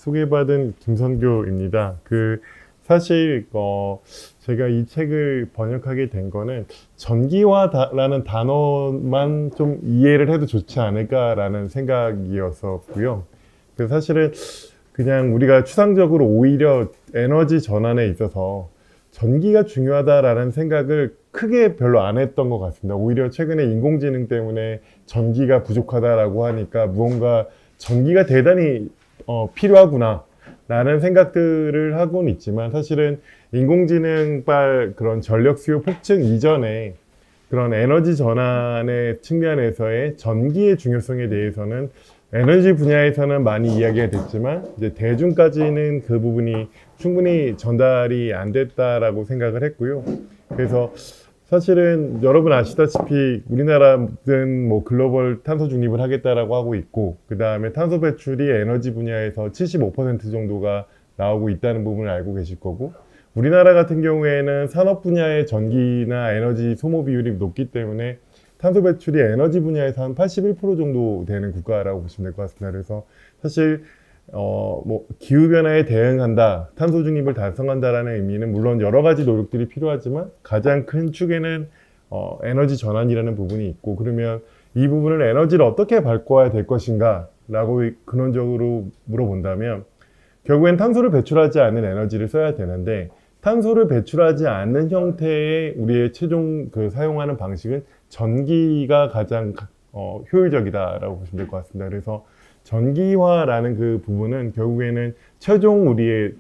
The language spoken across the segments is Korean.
소개받은 김선교입니다. 사실 제가 이 책을 번역하게 된 거는 전기화라는 단어만 좀 이해를 해도 좋지 않을까라는 생각이었었고요. 사실은 그냥 우리가 추상적으로 오히려 에너지 전환에 있어서 전기가 중요하다라는 생각을 크게 별로 안 했던 것 같습니다. 오히려 최근에 인공지능 때문에 전기가 부족하다라고 하니까 무언가 전기가 대단히 필요하구나 라는 생각들을 하고는 있지만, 사실은 인공지능발 그런 전력 수요 폭증 이전에 그런 에너지 전환의 측면에서의 전기의 중요성에 대해서는 에너지 분야에서는 많이 이야기가 됐지만, 이제 대중까지는 그 부분이 충분히 전달이 안 됐다라고 생각을 했고요. 그래서 사실은 여러분 아시다시피 우리나라는 뭐 글로벌 탄소 중립을 하겠다라고 하고 있고, 그 다음에 탄소 배출이 에너지 분야에서 75% 정도가 나오고 있다는 부분을 알고 계실 거고, 우리나라 같은 경우에는 산업 분야의 전기나 에너지 소모 비율이 높기 때문에 탄소 배출이 에너지 분야에서 한 81% 정도 되는 국가라고 보시면 될 것 같습니다. 그래서 사실 기후변화에 대응한다, 탄소 중립을 달성한다라는 의미는 물론 여러 가지 노력들이 필요하지만 가장 큰 축에는 에너지 전환이라는 부분이 있고, 그러면 이 부분을 에너지를 어떻게 바꿔야 될 것인가 라고 근원적으로 물어본다면 결국엔 탄소를 배출하지 않는 에너지를 써야 되는데, 탄소를 배출하지 않는 형태의 우리의 최종 사용하는 방식은 전기가 가장 효율적이다라고 보시면 될 것 같습니다. 그래서 전기화라는 그 부분은 결국에는 최종 우리의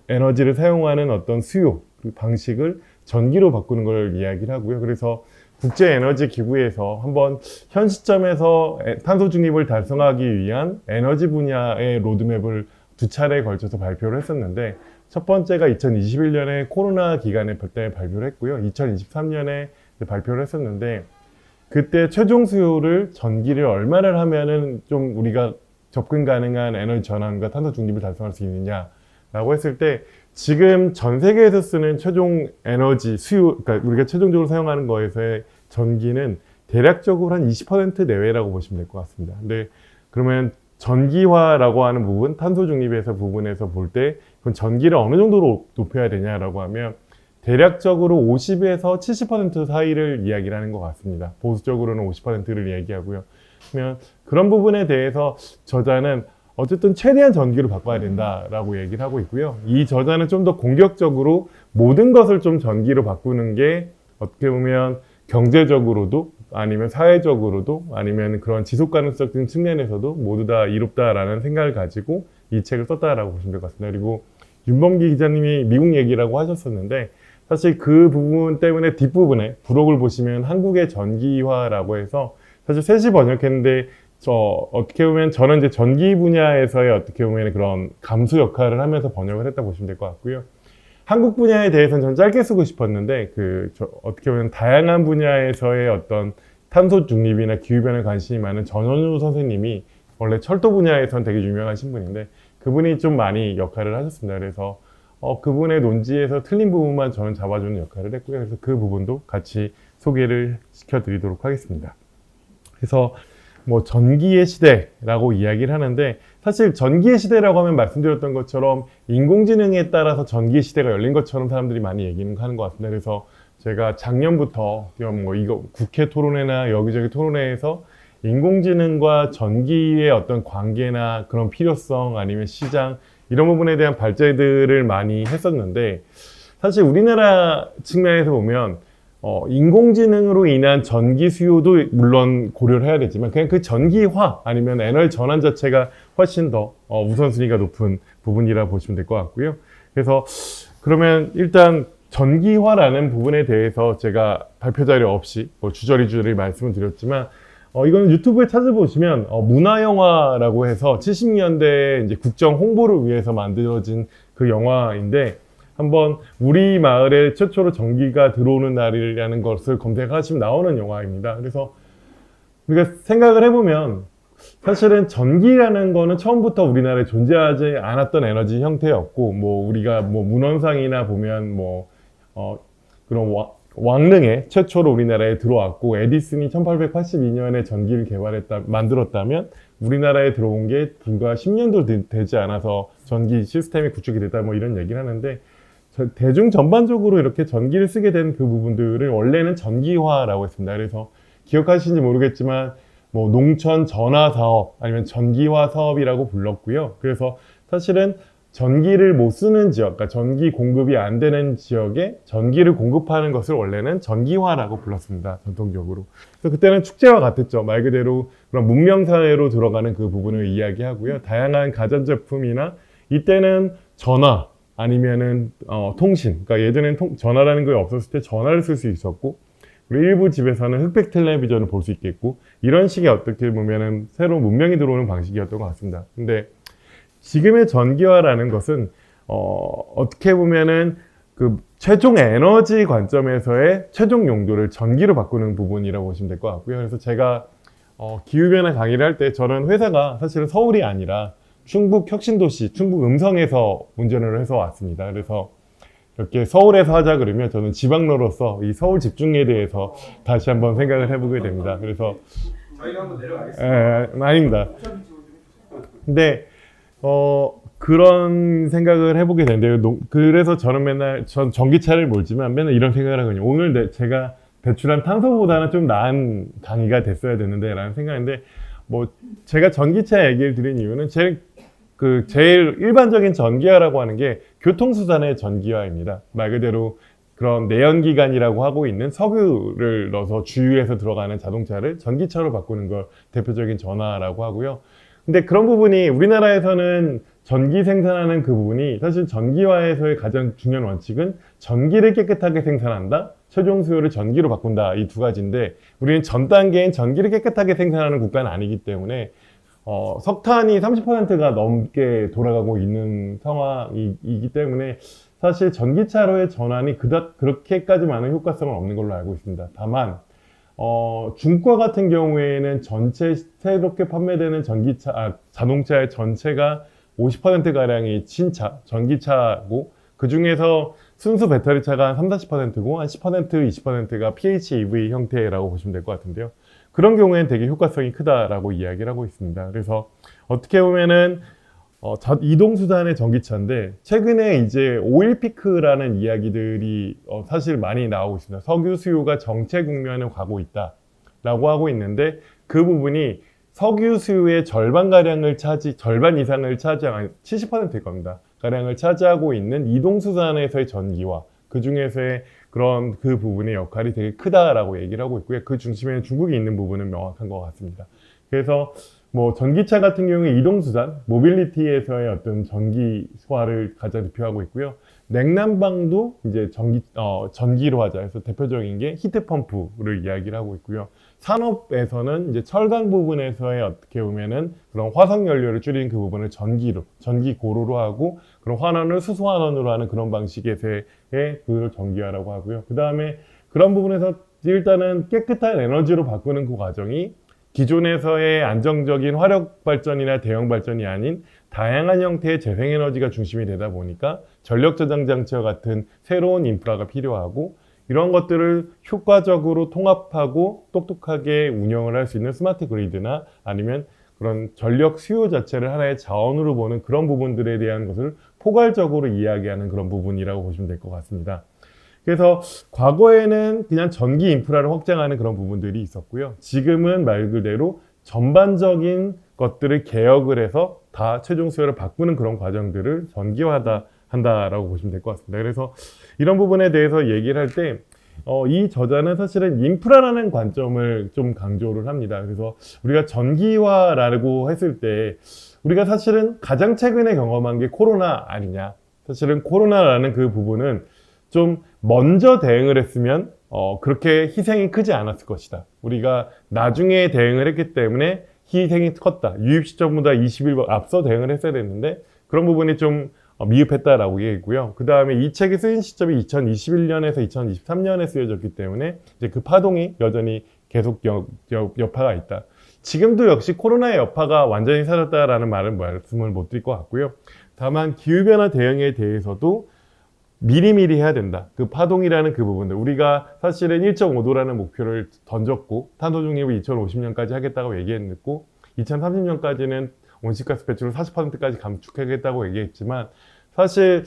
에너지를 사용하는 어떤 수요, 그 방식을 전기로 바꾸는 걸 이야기를 하고요. 그래서 국제에너지기구에서 한번 현 시점에서 탄소 중립을 달성하기 위한 에너지 분야의 로드맵을 두 차례에 걸쳐서 발표를 했었는데, 첫 번째가 2021년에 코로나 기간에 그때 발표를 했고요. 2023년에 발표를 했었는데, 그때 최종 수요를 전기를 얼마를 하면은 좀 우리가 접근 가능한 에너지 전환과 탄소 중립을 달성할 수 있느냐라고 했을 때, 지금 전 세계에서 쓰는 최종 에너지 수요, 그러니까 우리가 최종적으로 사용하는 거에서의 전기는 대략적으로 한 20% 내외라고 보시면 될 것 같습니다. 근데 그러면 전기화라고 하는 부분, 탄소 중립에서 부분에서 볼 때 그럼 전기를 어느 정도로 높여야 되냐라고 하면 대략적으로 50에서 70% 사이를 이야기를 하는 것 같습니다. 보수적으로는 50%를 이야기하고요. 그러면 그런 부분에 대해서 저자는 어쨌든 최대한 전기로 바꿔야 된다라고 얘기를 하고 있고요. 이 저자는 좀 더 공격적으로 모든 것을 좀 전기로 바꾸는 게 어떻게 보면 경제적으로도 아니면 사회적으로도 아니면 그런 지속 가능성 측면에서도 모두 다 이롭다라는 생각을 가지고 이 책을 썼다라고 보시면 될 것 같습니다. 그리고 윤범기 기자님이 미국 얘기라고 하셨었는데, 사실 그 부분 때문에 뒷부분에 부록을 보시면 한국의 전기화라고 해서 사실 셋이 번역했는데, 어떻게 보면 저는 이제 전기 분야에서의 어떻게 보면 그런 감수 역할을 하면서 번역을 했다 보시면 될 것 같고요. 한국 분야에 대해서는 전 짧게 쓰고 싶었는데, 어떻게 보면 다양한 분야에서의 어떤 탄소 중립이나 기후변화에 관심이 많은 전원우 선생님이 원래 철도 분야에서는 되게 유명하신 분인데, 그분이 좀 많이 역할을 하셨습니다. 그래서 그분의 논지에서 틀린 부분만 저는 잡아주는 역할을 했고요. 그래서 그 부분도 같이 소개를 시켜드리도록 하겠습니다. 그래서 뭐 전기의 시대라고 이야기를 하는데, 사실 전기의 시대라고 하면 말씀드렸던 것처럼 인공지능에 따라서 전기의 시대가 열린 것처럼 사람들이 많이 얘기는 하는 것 같습니다. 그래서 제가 작년부터 뭐 이거 국회 토론회나 여기저기 토론회에서 인공지능과 전기의 어떤 관계나 그런 필요성 아니면 시장 이런 부분에 대한 발제들을 많이 했었는데, 사실 우리나라 측면에서 보면 인공지능으로 인한 전기 수요도 물론 고려를 해야 되지만 그냥 그 전기화 아니면 에너지 전환 자체가 훨씬 더 우선순위가 높은 부분이라 보시면 될 것 같고요. 그래서 그러면 일단 전기화라는 부분에 대해서 제가 발표 자료 없이 주저리 말씀을 드렸지만, 이거는 유튜브에 찾아보시면 문화영화라고 해서 70년대 이제 국정 홍보를 위해서 만들어진 그 영화인데, 한번 우리 마을에 최초로 전기가 들어오는 날이라는 것을 검색하시면 나오는 영화입니다. 그래서 우리가 생각을 해보면 사실은 전기라는 거는 처음부터 우리나라에 존재하지 않았던 에너지 형태였고, 뭐 우리가 뭐 문헌상이나 보면 그런 왕릉에 최초로 우리나라에 들어왔고 에디슨이 1882년에 전기를 만들었다면 우리나라에 들어온 게 불과 10년도 되지 않아서 전기 시스템이 구축이 됐다 뭐 이런 얘기를 하는데 대중 전반적으로 이렇게 전기를 쓰게 된 그 부분들을 원래는 전기화라고 했습니다. 그래서 기억하시는지 모르겠지만 뭐 농촌 전화 사업 아니면 전기화 사업이라고 불렀고요. 그래서 사실은 전기를 못 쓰는 지역, 그러니까 전기 공급이 안 되는 지역에 전기를 공급하는 것을 원래는 전기화라고 불렀습니다. 전통적으로. 그래서 그때는 축제와 같았죠. 말 그대로 그런 문명사회로 들어가는 그 부분을 이야기하고요. 다양한 가전제품이나 이때는 전화 아니면은 통신, 그러니까 예전에는 전화라는 게 없었을 때 전화를 쓸 수 있었고 그리고 일부 집에서는 흑백 텔레비전을 볼 수 있겠고 이런 식의 어떻게 보면은 새로운 문명이 들어오는 방식이었던 것 같습니다. 근데 지금의 전기화라는 것은 어떻게 보면은 그 최종 에너지 관점에서의 최종 용도를 전기로 바꾸는 부분이라고 보시면 될 것 같고요. 그래서 제가 기후변화 강의를 할 때 저는 회사가 사실은 서울이 아니라 충북 혁신도시, 충북 음성에서 운전을 해서 왔습니다. 그래서 이렇게 서울에서 하자 그러면 저는 지방로로서 이 서울 집중에 대해서 다시 한번 생각을 해보게 됩니다. 그래서 저희가 한번 내려가겠습니다. 아닙니다. 근데 그런 생각을 해보게 되는데요. 그래서 저는 전 전기차를 몰지만 맨날 이런 생각을 하거든요. 오늘 제가 배출한 탄소보다는 좀 나은 강의가 됐어야 되는데 라는 생각인데 뭐 제가 전기차 얘기를 드린 이유는 제일 일반적인 전기화라고 하는 게 교통수단의 전기화입니다. 말 그대로 그런 내연기관이라고 하고 있는 석유를 넣어서 주유해서 들어가는 자동차를 전기차로 바꾸는 걸 대표적인 전화라고 하고요. 근데 그런 부분이 우리나라에서는 전기 생산하는 그 부분이 사실 전기화에서의 가장 중요한 원칙은 전기를 깨끗하게 생산한다, 최종 수요를 전기로 바꾼다 이 두 가지인데 우리는 전 단계인 전기를 깨끗하게 생산하는 국가는 아니기 때문에 석탄이 30%가 넘게 돌아가고 있는 상황이기 때문에 사실 전기차로의 전환이 그렇게까지 많은 효과성은 없는 걸로 알고 있습니다. 다만 중과 같은 경우에는 전체 새롭게 판매되는 자동차의 전체가 50%가량이 전기차고 그 중에서 순수 배터리차가 한 30~40%고 한 10%, 20%가 PHEV 형태라고 보시면 될 것 같은데요. 그런 경우에는 되게 효과성이 크다라고 이야기를 하고 있습니다. 그래서 어떻게 보면은 이동수단의 전기차인데 최근에 이제 오일 피크라는 이야기들이 사실 많이 나오고 있습니다. 석유 수요가 정체 국면을 가고 있다라고 하고 있는데 그 부분이 석유 수요의 절반 이상을 차지한 70%일 겁니다. 가량을 차지하고 있는 이동수단에서의 전기화 그 중에서의 그 부분의 역할이 되게 크다라고 얘기를 하고 있고요. 그 중심에는 중국이 있는 부분은 명확한 것 같습니다. 그래서 뭐 전기차 같은 경우에 이동수단, 모빌리티에서의 어떤 전기화를 가장 대표하고 있고요. 냉난방도 이제 전기로 하자. 그래서 대표적인 게 히트펌프를 이야기를 하고 있고요. 산업에서는 이제 철강 부분에서의 어떻게 보면은 그런 화석 연료를 줄이는 그 부분을 전기고로로 하고 그런 환원을 수소환원으로 하는 그런 방식에서의 그걸 전기화라고 하고요. 그 다음에 그런 부분에서 일단은 깨끗한 에너지로 바꾸는 그 과정이 기존에서의 안정적인 화력 발전이나 대형 발전이 아닌 다양한 형태의 재생에너지가 중심이 되다 보니까 전력 저장 장치와 같은 새로운 인프라가 필요하고 이런 것들을 효과적으로 통합하고 똑똑하게 운영을 할 수 있는 스마트 그리드나 아니면 그런 전력 수요 자체를 하나의 자원으로 보는 그런 부분들에 대한 것을 포괄적으로 이야기하는 그런 부분이라고 보시면 될 것 같습니다. 그래서 과거에는 그냥 전기 인프라를 확장하는 그런 부분들이 있었고요. 지금은 말 그대로 전반적인 것들을 개혁을 해서 다 최종 수요를 바꾸는 그런 과정들을 한다라고 보시면 될 것 같습니다. 그래서 이런 부분에 대해서 얘기를 할 때 이 저자는 사실은 인프라라는 관점을 좀 강조를 합니다. 그래서 우리가 전기화라고 했을 때 우리가 사실은 가장 최근에 경험한 게 코로나 아니냐. 사실은 코로나라는 그 부분은 좀 먼저 대응을 했으면 그렇게 희생이 크지 않았을 것이다. 우리가 나중에 대응을 했기 때문에 희생이 컸다. 유입 시점보다 20일 앞서 대응을 했어야 됐는데 그런 부분이 좀 미흡했다라고 얘기했고요. 그 다음에 이 책이 쓰인 시점이 2021년에서 2023년에 쓰여졌기 때문에 이제 그 파동이 여전히 계속 여파가 있다. 지금도 역시 코로나의 여파가 완전히 사라졌다라는 말씀을 못 드릴 것 같고요. 다만 기후변화 대응에 대해서도 2021년에서 2023년에 쓰여졌기 때문에 이제 그 파동이 여전히 계속 여파가 있다. 지금도 역시 코로나의 여파가 완전히 사라졌다라는 말을 말씀을 못 드릴 것 같고요. 다만 기후변화 대응에 대해서도 2021년에서 2023년에 미리미리 해야 된다. 그 파동이라는 그 부분들. 우리가 사실은 1.5도라는 목표를 던졌고 탄소 중립을 2050년까지 하겠다고 얘기했고 2030년까지는 온실가스 배출을 40%까지 감축하겠다고 얘기했지만 사실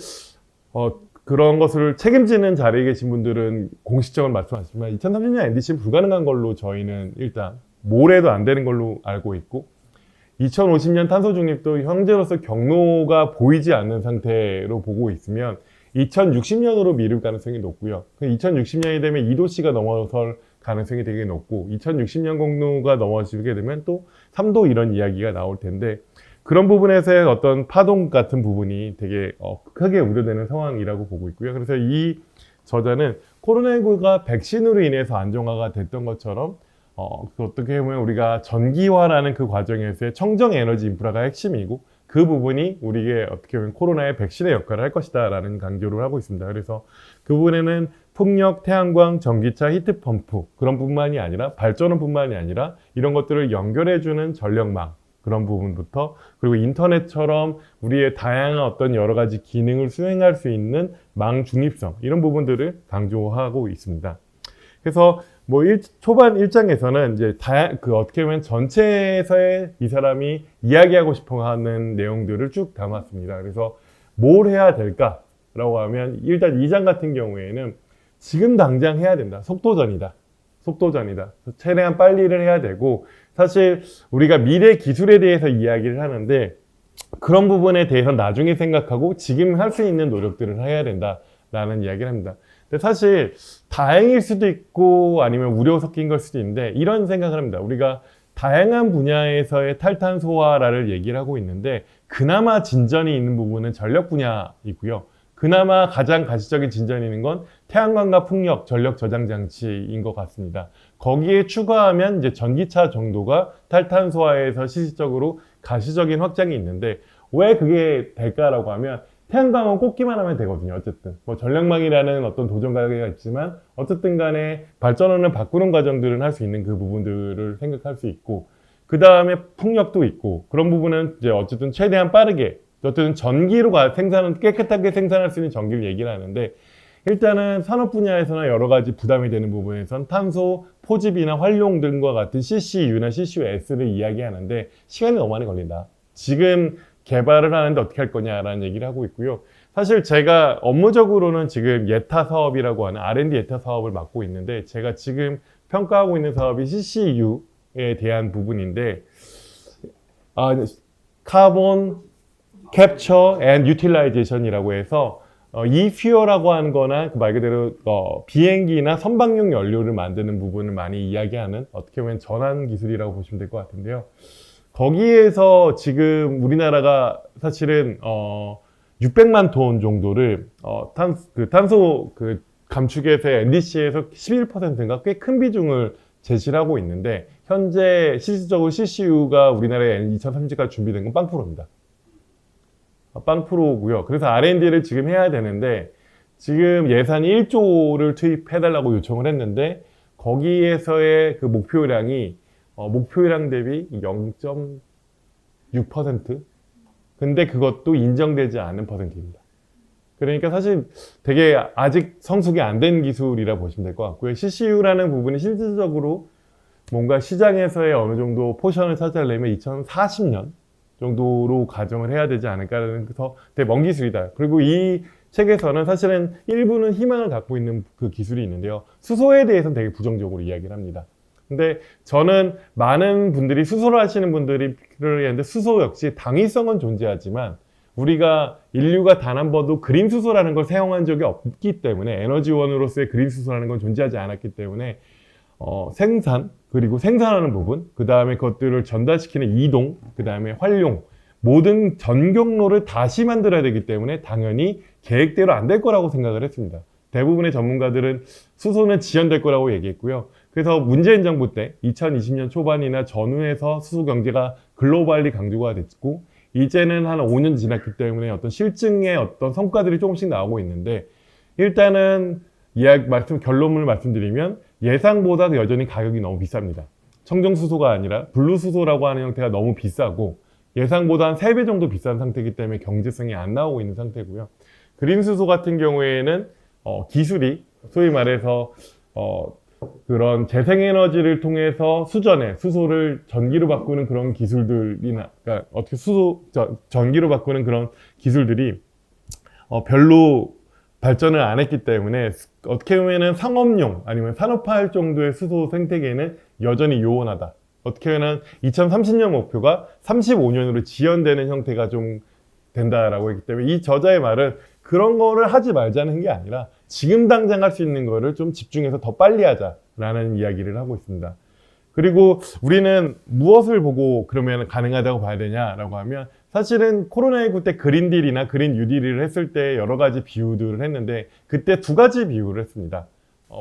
그런 것을 책임지는 자리에 계신 분들은 공식적으로 말씀하시지만 2030년 NDC는 불가능한 걸로 저희는 일단 모레도 안 되는 걸로 알고 있고 2050년 탄소 중립도 현재로서 경로가 보이지 않는 상태로 보고 있으면 2060년으로 미룰 가능성이 높고요. 2060년이 되면 2도씨가 넘어설 가능성이 되게 높고 2060년 공로가 넘어지게 되면 또 3도 이런 이야기가 나올 텐데 그런 부분에서의 어떤 파동 같은 부분이 되게 크게 우려되는 상황이라고 보고 있고요. 그래서 이 저자는 코로나19가 백신으로 인해서 안정화가 됐던 것처럼 어떻게 보면 우리가 전기화라는 그 과정에서의 청정 에너지 인프라가 핵심이고 그 부분이 우리에게 어떻게 보면 코로나의 백신의 역할을 할 것이다 라는 강조를 하고 있습니다. 그래서 그 부분에는 풍력, 태양광, 전기차, 히트펌프 그런 뿐만이 아니라 발전원 뿐만이 아니라 이런 것들을 연결해주는 전력망 그런 부분부터 그리고 인터넷처럼 우리의 다양한 어떤 여러 가지 기능을 수행할 수 있는 망 중립성 이런 부분들을 강조하고 있습니다. 그래서 초반 1장에서는 이제 어떻게 보면 전체에서의 이 사람이 이야기하고 싶어 하는 내용들을 쭉 담았습니다. 그래서 뭘 해야 될까라고 하면 일단 2장 같은 경우에는 지금 당장 해야 된다. 속도전이다. 최대한 빨리 일을 해야 되고 사실 우리가 미래 기술에 대해서 이야기를 하는데 그런 부분에 대해서 나중에 생각하고 지금 할 수 있는 노력들을 해야 된다라는 이야기를 합니다. 근데 사실 다행일 수도 있고 아니면 우려 섞인 걸 수도 있는데 이런 생각을 합니다. 우리가 다양한 분야에서의 탈탄소화를 얘기를 하고 있는데 그나마 진전이 있는 부분은 전력 분야이고요. 그나마 가장 가시적인 진전이 있는 건 태양광과 풍력, 전력 저장 장치인 것 같습니다. 거기에 추가하면 이제 전기차 정도가 탈탄소화에서 실질적으로 가시적인 확장이 있는데 왜 그게 될까라고 하면 태양광은 꽂기만 하면 되거든요. 어쨌든 전력망이라는 어떤 도전 과제가 있지만 어쨌든 간에 발전원을 바꾸는 과정들은 할 수 있는 그 부분들을 생각할 수 있고 그 다음에 풍력도 있고 그런 부분은 이제 어쨌든 최대한 빠르게 어쨌든 전기로 깨끗하게 생산할 수 있는 전기를 얘기를 하는데 일단은 산업 분야에서나 여러 가지 부담이 되는 부분에선 탄소 포집이나 활용 등과 같은 CCU나 CCUS를 이야기하는데 시간이 너무 많이 걸린다. 지금 개발을 하는데 어떻게 할 거냐라는 얘기를 하고 있고요. 사실 제가 업무적으로는 지금 예타 사업이라고 하는 R&D 예타 사업을 맡고 있는데 제가 지금 평가하고 있는 사업이 CCU에 대한 부분인데 카본 캡처 앤 유틸라이제이션이라고 해서 eFuel이라고 하는 거나 말 그대로 비행기나 선박용 연료를 만드는 부분을 많이 이야기하는 어떻게 보면 전환 기술이라고 보시면 될 것 같은데요. 거기에서 지금 우리나라가 사실은 600만 톤 정도를 탄소 감축에서 NDC에서 11%인가 꽤 큰 비중을 제시를 하고 있는데 현재 실질적으로 CCU가 우리나라에 2030까지 준비된 건 0%입니다. 0%고요. 그래서 R&D를 지금 해야 되는데 지금 예산이 1조를 투입해달라고 요청을 했는데 거기에서의 그 목표량이 목표량 대비 0.6%? 근데 그것도 인정되지 않은 퍼센트입니다. 그러니까 사실 되게 아직 성숙이 안 된 기술이라 보시면 될 것 같고요. CCU라는 부분이 실질적으로 뭔가 시장에서의 어느 정도 포션을 차지하려면 2040년 정도로 가정을 해야 되지 않을까라는 그래서 되게 먼 기술이다. 그리고 이 책에서는 사실은 일부는 희망을 갖고 있는 그 기술이 있는데요. 수소에 대해서는 되게 부정적으로 이야기를 합니다. 근데 저는 많은 분들이 수소를 하시는 분들이 그러는데 수소 역시 당위성은 존재하지만 우리가 인류가 단 한 번도 그린 수소라는 걸 사용한 적이 없기 때문에 에너지원으로서의 그린 수소라는 건 존재하지 않았기 때문에 생산 그리고 생산하는 부분 그 다음에 그것들을 전달시키는 이동 그 다음에 활용 모든 전 경로를 다시 만들어야 되기 때문에 당연히 계획대로 안 될 거라고 생각을 했습니다. 대부분의 전문가들은 수소는 지연될 거라고 얘기했고요. 그래서 문재인 정부 때 2020년 초반이나 전후에서 수소 경제가 글로벌리 강조가 됐고 이제는 한 5년 지났기 때문에 어떤 실증의 어떤 성과들이 조금씩 나오고 있는데 일단은 결론을 말씀드리면 예상보다 여전히 가격이 너무 비쌉니다. 청정수소가 아니라 블루수소라고 하는 형태가 너무 비싸고 예상보다 한 3배 정도 비싼 상태이기 때문에 경제성이 안 나오고 있는 상태고요. 그린 수소 같은 경우에는 기술이 소위 말해서 그런 재생에너지를 통해서 수소를 전기로 바꾸는 그런 기술들이나, 그러니까 어떻게 전기로 바꾸는 그런 기술들이 별로 발전을 안 했기 때문에 어떻게 보면은 상업용 아니면 산업화할 정도의 수소 생태계는 여전히 요원하다. 어떻게 보면 2030년 목표가 35년으로 지연되는 형태가 좀 된다라고 했기 때문에 이 저자의 말은 그런 거를 하지 말자는 게 아니라 지금 당장 할 수 있는 거를 좀 집중해서 더 빨리 하자라는 이야기를 하고 있습니다. 그리고 우리는 무엇을 보고 그러면 가능하다고 봐야 되냐라고 하면 사실은 코로나19 때 그린딜이나 그린 뉴딜을 했을 때 여러 가지 비유들을 했는데 그때 두 가지 비유를 했습니다.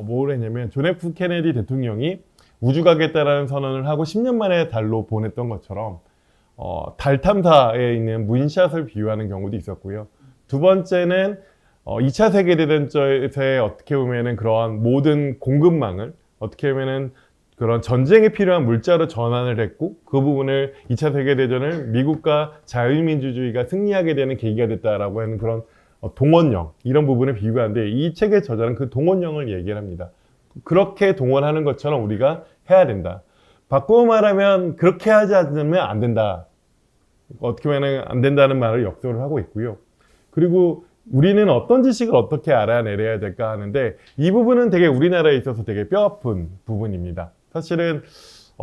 뭘 했냐면 존 F 케네디 대통령이 우주 가겠다라는 선언을 하고 10년 만에 달로 보냈던 것처럼 달 탐사에 있는 문샷을 비유하는 경우도 있었고요. 두 번째는 2차 세계대전에 어떻게 보면은 그러한 모든 공급망을 어떻게 보면은 그런 전쟁에 필요한 물자로 전환을 했고 그 부분을 2차 세계대전을 미국과 자유민주주의가 승리하게 되는 계기가 됐다라고 하는 그런 동원령 이런 부분을 비유하는데 이 책의 저자는 그 동원령을 얘기를 합니다. 그렇게 동원하는 것처럼 우리가 해야 된다. 바꾸어 말하면 그렇게 하지 않으면 안 된다. 어떻게 보면 안 된다는 말을 역설을 하고 있고요. 그리고 우리는 어떤 지식을 어떻게 알아내려야 될까 하는데 이 부분은 되게 우리나라에 있어서 되게 뼈아픈 부분입니다. 사실은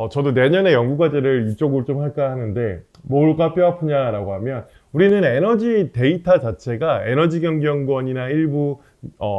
저도 내년에 연구과제를 이쪽으로 좀 할까 하는데 뭐가 뼈아프냐라고 하면 우리는 에너지 데이터 자체가 에너지경제연구원이나 일부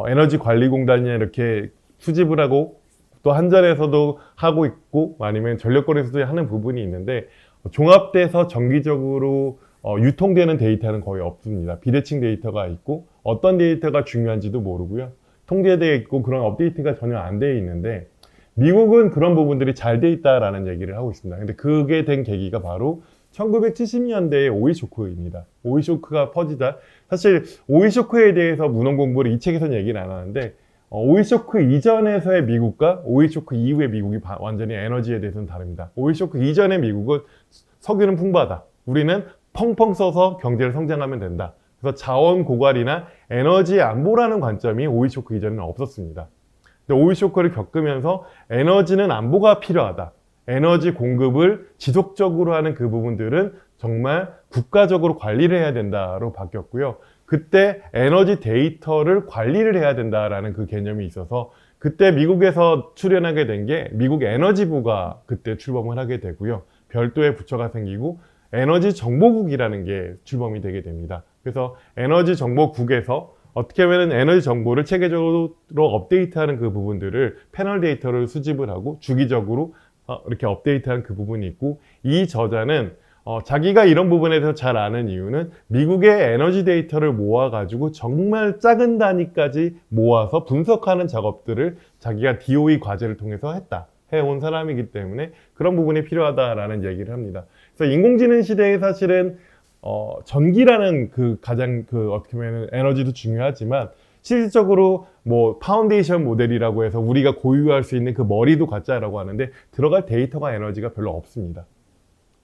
에너지관리공단이나 이렇게 수집을 하고 또 한전에서도 하고 있고 아니면 전력거래소도 하는 부분이 있는데 종합돼서 정기적으로 유통되는 데이터는 거의 없습니다. 비대칭 데이터가 있고 어떤 데이터가 중요한지도 모르고요. 통제되어 있고 그런 업데이트가 전혀 안 되어 있는데 미국은 그런 부분들이 잘 돼 있다라는 얘기를 하고 있습니다. 근데 그게 된 계기가 바로 1970년대의 오일 쇼크입니다. 오일 쇼크가 퍼지다. 사실 오일 쇼크에 대해서 문헌 공부를 이 책에서는 얘기는 안 하는데 오일 쇼크 이전에서의 미국과 오일 쇼크 이후의 미국이 완전히 에너지에 대해서는 다릅니다. 오일 쇼크 이전의 미국은 석유는 풍부하다. 우리는 펑펑 써서 경제를 성장하면 된다. 그래서 자원 고갈이나 에너지 안보라는 관점이 오일 쇼크 이전에는 없었습니다. 근데 오일 쇼크를 겪으면서 에너지는 안보가 필요하다. 에너지 공급을 지속적으로 하는 그 부분들은 정말 국가적으로 관리를 해야 된다로 바뀌었고요. 그때 에너지 데이터를 관리를 해야 된다라는 그 개념이 있어서 그때 미국에서 출연하게 된 게 미국 에너지부가 그때 출범을 하게 되고요. 별도의 부처가 생기고 에너지 정보국이라는 게 출범이 되게 됩니다. 그래서 에너지 정보국에서 어떻게 보면 에너지 정보를 체계적으로 업데이트하는 그 부분들을 패널 데이터를 수집을 하고 주기적으로 이렇게 업데이트하는 그 부분이 있고 이 저자는 자기가 이런 부분에 대해서 잘 아는 이유는 미국의 에너지 데이터를 모아가지고 정말 작은 단위까지 모아서 분석하는 작업들을 자기가 DOE 과제를 통해서 해온 사람이기 때문에 그런 부분이 필요하다라는 얘기를 합니다. 그래서 인공지능 시대에 사실은 전기라는 가장 어떻게 보면 에너지도 중요하지만 실질적으로 뭐 파운데이션 모델이라고 해서 우리가 고유할 수 있는 그 머리도 가짜라고 하는데 들어갈 데이터가 에너지가 별로 없습니다.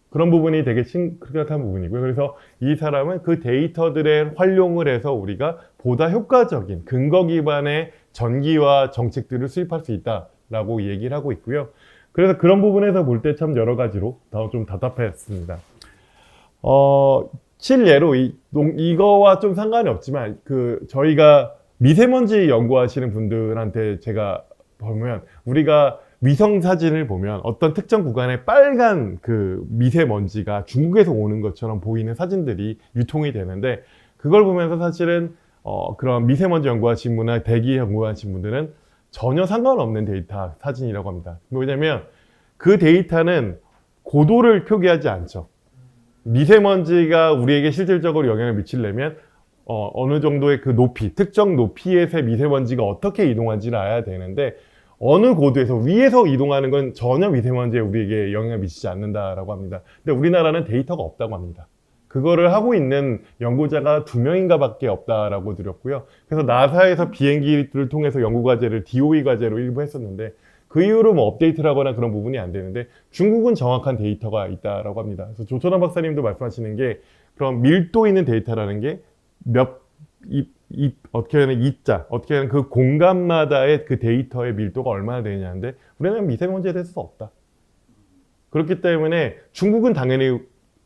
그런 부분이 되게 심각한 부분이고요. 그래서 이 사람은 그 데이터들의 활용을 해서 우리가 보다 효과적인 근거 기반의 전기와 정책들을 수립할 수 있다라고 얘기를 하고 있고요. 그래서 그런 부분에서 볼 때 참 여러 가지로 좀 답답했습니다. 실례로 이거와 좀 상관이 없지만 저희가 미세먼지 연구하시는 분들한테 제가 보면 우리가 위성 사진을 보면 어떤 특정 구간에 빨간 미세먼지가 중국에서 오는 것처럼 보이는 사진들이 유통이 되는데 그걸 보면서 사실은 그런 미세먼지 연구하신 분이나 대기 연구하신 분들은 전혀 상관없는 데이터 사진이라고 합니다. 왜냐면 그 데이터는 고도를 표기하지 않죠. 미세먼지가 우리에게 실질적으로 영향을 미치려면 어느 정도의 그 높이, 특정 높이에서의 미세먼지가 어떻게 이동하는지를 알아야 되는데 어느 고도에서 위에서 이동하는 건 전혀 미세먼지에 우리에게 영향을 미치지 않는다라고 합니다. 근데 우리나라는 데이터가 없다고 합니다. 그거를 하고 있는 연구자가 2명인가 밖에 없다라고 드렸고요. 그래서 나사에서 비행기를 통해서 연구과제를 DOE 과제로 일부 했었는데 그 이후로 뭐 업데이트를 하거나 그런 부분이 안 되는데 중국은 정확한 데이터가 있다라고 합니다. 그래서 조천원 박사님도 말씀하시는 게 그런 밀도 있는 데이터라는 게 어떻게 하면 이자, 어떻게 하면 그 공간마다의 그 데이터의 밀도가 얼마나 되냐인데 우리나라는 미세먼지에 대해서 없다. 그렇기 때문에 중국은 당연히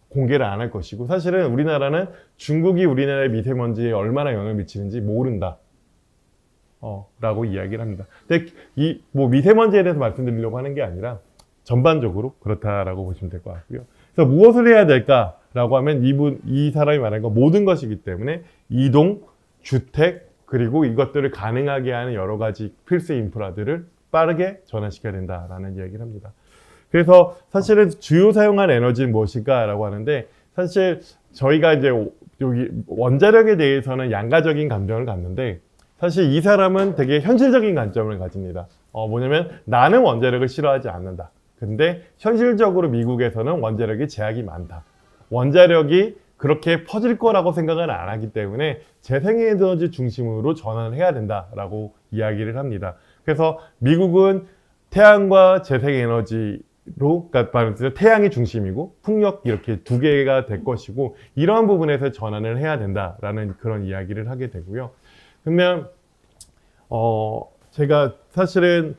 공개를 안 할 것이고 사실은 우리나라는 중국이 우리나라의 미세먼지에 얼마나 영향을 미치는지 모른다. 라고 이야기를 합니다. 근데 이 뭐 미세먼지에 대해서 말씀드리려고 하는 게 아니라 전반적으로 그렇다라고 보시면 될 것 같고요. 그래서 무엇을 해야 될까라고 하면 이 사람이 말하는 건 모든 것이기 때문에 이동, 주택, 그리고 이것들을 가능하게 하는 여러 가지 필수 인프라들을 빠르게 전환시켜야 된다라는 이야기를 합니다. 그래서 사실은 주요 사용한 에너지는 무엇일까라고 하는데 사실 저희가 이제 여기 원자력에 대해서는 양가적인 감정을 갖는데 사실 이 사람은 되게 현실적인 관점을 가집니다. 뭐냐면 나는 원자력을 싫어하지 않는다. 근데 현실적으로 미국에서는 원자력이 제약이 많다. 원자력이 그렇게 퍼질 거라고 생각을 안 하기 때문에 재생에너지 중심으로 전환을 해야 된다라고 이야기를 합니다. 그래서 미국은 태양과 재생에너지로, 그러니까 말하자면 태양이 중심이고 풍력 이렇게 두 개가 될 것이고 이러한 부분에서 전환을 해야 된다라는 그런 이야기를 하게 되고요. 그러면 제가 사실은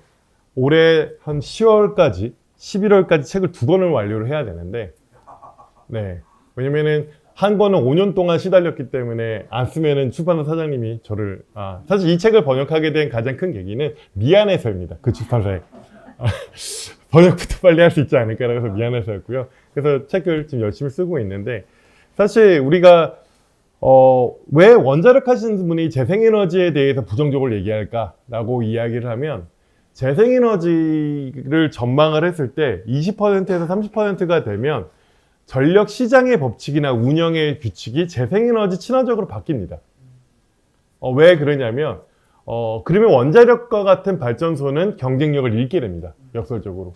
올해 한 10월까지 11월까지 책을 2권을 완료를 해야 되는데 네. 왜냐면은 한 권은 5년 동안 시달렸기 때문에 안 쓰면은 출판사 사장님이 저를 사실 이 책을 번역하게 된 가장 큰 계기는 미안해서입니다. 그 출판사에 번역부터 빨리 할 수 있지 않을까라고 해서 미안해서였고요. 그래서 책을 지금 열심히 쓰고 있는데 사실 우리가 왜 원자력 하시는 분이 재생에너지에 대해서 부정적으로 얘기할까라고 이야기를 하면 재생에너지를 전망을 했을 때 20%에서 30%가 되면 전력 시장의 법칙이나 운영의 규칙이 재생에너지 친화적으로 바뀝니다. 왜 그러냐면 그러면 원자력과 같은 발전소는 경쟁력을 잃게 됩니다. 역설적으로.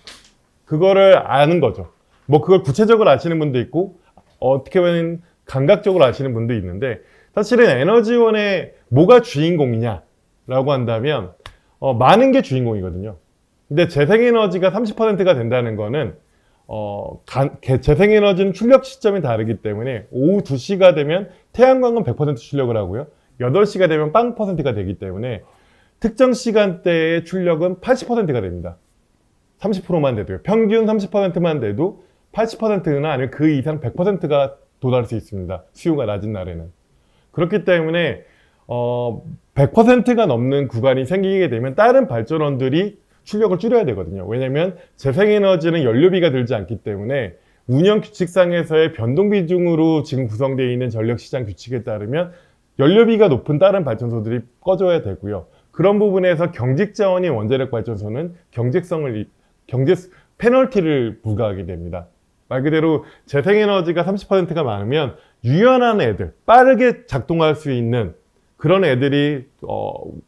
그거를 아는 거죠. 뭐 그걸 구체적으로 아시는 분도 있고 어떻게 보면 감각적으로 아시는 분도 있는데 사실은 에너지원의 뭐가 주인공이냐라고 한다면 많은 게 주인공이거든요. 근데 재생에너지가 30%가 된다는 거는 재생에너지는 출력 시점이 다르기 때문에 오후 2시가 되면 태양광은 100% 출력을 하고요. 8시가 되면 0%가 되기 때문에 특정 시간대의 출력은 80%가 됩니다. 30%만 돼도요. 평균 30%만 돼도 80%나 아니면 그 이상 100%가 도달할 수 있습니다. 수요가 낮은 날에는. 그렇기 때문에 100%가 넘는 구간이 생기게 되면 다른 발전원들이 출력을 줄여야 되거든요. 왜냐하면 재생에너지는 연료비가 들지 않기 때문에 운영 규칙상에서의 변동 비중으로 지금 구성되어 있는 전력시장 규칙에 따르면 연료비가 높은 다른 발전소들이 꺼져야 되고요. 그런 부분에서 경직자원인 원자력 발전소는 경제 페널티를 부과하게 됩니다. 말 그대로 재생에너지가 30%가 많으면 유연한 애들, 빠르게 작동할 수 있는 그런 애들이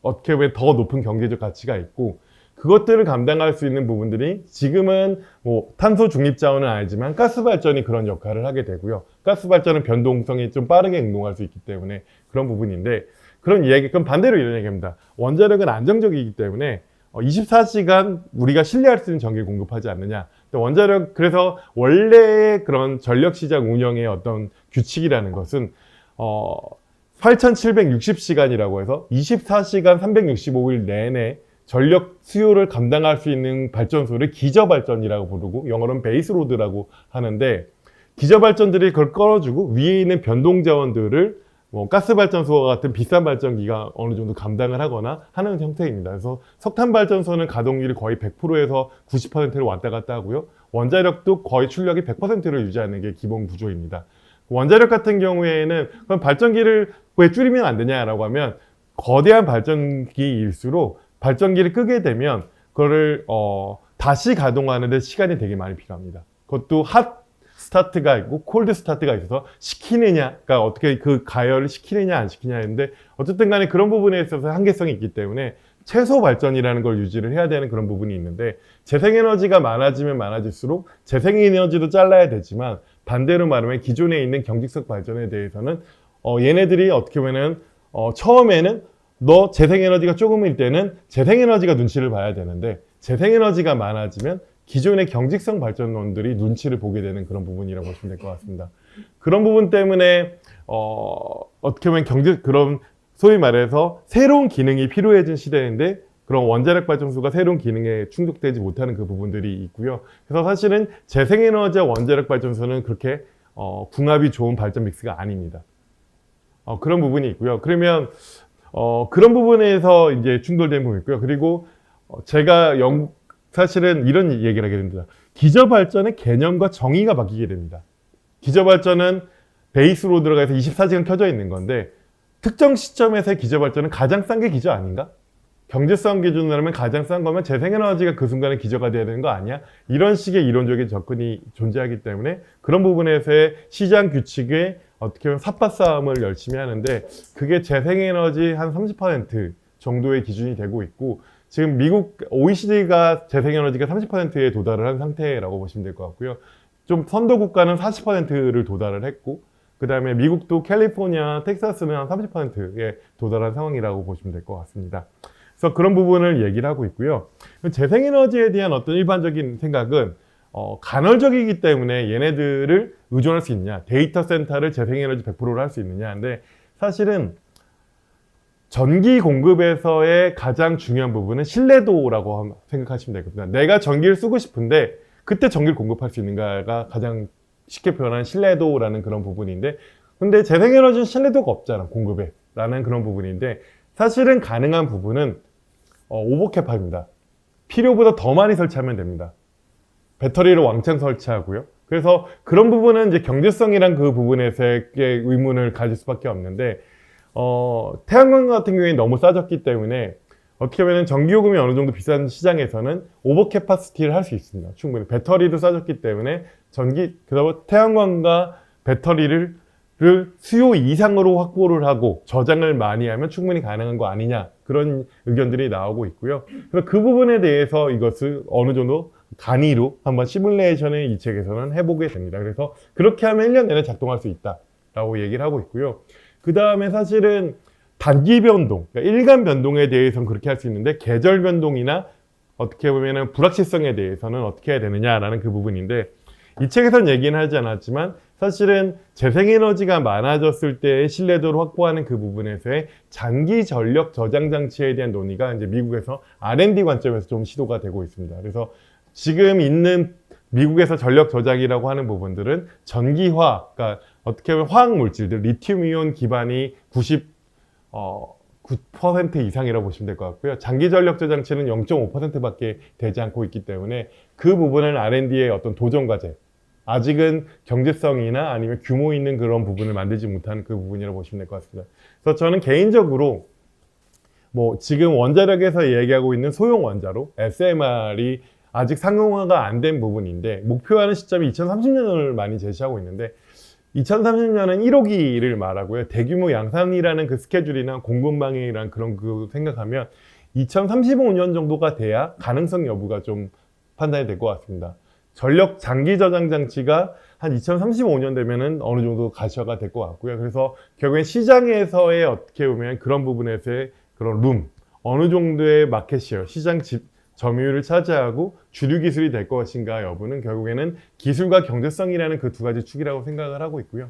어떻게 보면 더 높은 경제적 가치가 있고 그것들을 감당할 수 있는 부분들이 지금은 뭐 탄소 중립 자원은 아니지만 가스 발전이 그런 역할을 하게 되고요. 가스 발전은 변동성이 좀 빠르게 행동할 수 있기 때문에 그런 부분인데 그럼 반대로 이런 얘기합니다. 원자력은 안정적이기 때문에 24시간 우리가 신뢰할 수 있는 전기를 공급하지 않느냐. 원자력, 그래서 원래의 그런 전력시장 운영의 어떤 규칙이라는 것은 8,760시간이라고 해서 24시간 365일 내내 전력 수요를 감당할 수 있는 발전소를 기저발전이라고 부르고 영어로는 베이스로드라고 하는데 기저발전들이 그걸 끌어주고 위에 있는 변동자원들을 뭐 가스발전소와 같은 비싼 발전기가 어느 정도 감당을 하거나 하는 형태입니다. 그래서 석탄발전소는 가동률이 거의 100%에서 90%를 왔다 갔다 하고요. 원자력도 거의 출력이 100%를 유지하는 게 기본 구조입니다. 원자력 같은 경우에는 그럼 발전기를 왜 줄이면 안 되냐라고 하면 거대한 발전기일수록 발전기를 끄게 되면 그거를 다시 가동하는데 시간이 되게 많이 필요합니다. 그것도 핫 스타트가 있고 콜드 스타트가 있어서 시키느냐, 그러니까 어떻게 그 가열을 시키느냐 안 시키냐 했는데 어쨌든 간에 그런 부분에 있어서 한계성이 있기 때문에 최소 발전이라는 걸 유지를 해야 되는 그런 부분이 있는데 재생에너지가 많아지면 많아질수록 재생에너지도 잘라야 되지만 반대로 말하면 기존에 있는 경직석 발전에 대해서는 얘네들이 어떻게 보면은 처음에는 너 재생에너지가 조금일 때는 재생에너지가 눈치를 봐야 되는데 재생에너지가 많아지면 기존의 경직성 발전원들이 눈치를 보게 되는 그런 부분이라고 보시면 될 것 같습니다. 그런 부분 때문에 어떻게 보면 그런 소위 말해서 새로운 기능이 필요해진 시대인데 그런 원자력 발전소가 새로운 기능에 충족되지 못하는 그 부분들이 있고요. 그래서 사실은 재생에너지와 원자력 발전소는 그렇게 궁합이 좋은 발전 믹스가 아닙니다. 그런 부분이 있고요. 그러면 그런 부분에서 이제 충돌되는 부분이 있고요. 그리고 제가 사실은 이런 얘기를 하게 됩니다. 기저발전의 개념과 정의가 바뀌게 됩니다. 기저발전은 베이스로 들어가서 24시간 켜져 있는 건데 특정 시점에서의 기저발전은 가장 싼 게 기저 아닌가? 경제성 기준으로 하면 가장 싼 거면 재생에너지가 그 순간에 기저가 돼야 되는 거 아니야? 이런 식의 이론적인 접근이 존재하기 때문에 그런 부분에서의 시장 규칙에 어떻게 보면 삿바싸움을 열심히 하는데 그게 재생에너지 한 30% 정도의 기준이 되고 있고 지금 미국 OECD가 재생에너지가 30%에 도달을 한 상태라고 보시면 될 것 같고요. 좀 선도 국가는 40%를 도달을 했고 그 다음에 미국도 캘리포니아, 텍사스는 한 30%에 도달한 상황이라고 보시면 될 것 같습니다. 그래서 그런 부분을 얘기를 하고 있고요. 재생에너지에 대한 어떤 일반적인 생각은 간헐적이기 때문에 얘네들을 의존할 수 있느냐, 데이터 센터를 재생에너지 100%로 할 수 있느냐. 근데 사실은 전기 공급에서의 가장 중요한 부분은 신뢰도라고 생각하시면 되거든요. 내가 전기를 쓰고 싶은데 그때 전기를 공급할 수 있는가가 가장 쉽게 표현한 신뢰도라는 그런 부분인데 근데 재생에너지는 신뢰도가 없잖아, 공급에. 라는 그런 부분인데 사실은 가능한 부분은 오버캡합니다. 필요보다 더 많이 설치하면 됩니다. 배터리를 왕창 설치하고요. 그래서 그런 부분은 이제 경제성이란 그 부분에서의 의문을 가질 수밖에 없는데 태양광 같은 경우에 너무 싸졌기 때문에 어떻게 보면 전기요금이 어느 정도 비싼 시장에서는 오버캐파시티를 할 수 있습니다. 충분히. 배터리도 싸졌기 때문에 그다음에 태양광과 배터리를 수요 이상으로 확보를 하고 저장을 많이 하면 충분히 가능한 거 아니냐 그런 의견들이 나오고 있고요. 그래서 그 부분에 대해서 이것을 어느 정도 간이로 한번 시뮬레이션의 이 책에서는 해보게 됩니다. 그래서 그렇게 하면 1년 내내 작동할 수 있다라고 얘기를 하고 있고요. 그 다음에 사실은 단기 변동, 그러니까 일간 변동에 대해서는 그렇게 할 수 있는데 계절 변동이나 어떻게 보면은 불확실성에 대해서는 어떻게 해야 되느냐라는 그 부분인데 이 책에서는 얘기는 하지 않았지만 사실은 재생에너지가 많아졌을 때의 신뢰도를 확보하는 그 부분에서의 장기 전력 저장 장치에 대한 논의가 이제 미국에서 R&D 관점에서 좀 시도가 되고 있습니다. 그래서 지금 있는 미국에서 전력 저장이라고 하는 부분들은 전기화, 그러니까 어떻게 보면 화학 물질들, 리튬 이온 기반이 9% 이상이라고 보시면 될 것 같고요. 장기 전력 저장치는 0.5%밖에 되지 않고 있기 때문에 그 부분은 R&D의 어떤 도전 과제, 아직은 경제성이나 아니면 규모 있는 그런 부분을 만들지 못한 그 부분이라고 보시면 될 것 같습니다. 그래서 저는 개인적으로 지금 원자력에서 얘기하고 있는 소형 원자로 SMR이 아직 상용화가 안 된 부분인데 목표하는 시점이 2030년을 많이 제시하고 있는데 2030년은 1호기를 말하고요. 대규모 양산이라는 그 스케줄이나 공급망이라는 그런 그 생각하면 2035년 정도가 돼야 가능성 여부가 좀 판단이 될 것 같습니다. 전력 장기 저장 장치가 한 2035년 되면은 어느 정도 가시화가 될 것 같고요. 그래서 결국엔 시장에서의 어떻게 보면 그런 부분에서의 그런 어느 정도의 마켓시어, 시장 점유율을 차지하고 주류 기술이 될 것인가 여부는 결국에는 기술과 경제성이라는 그 두 가지 축이라고 생각을 하고 있고요.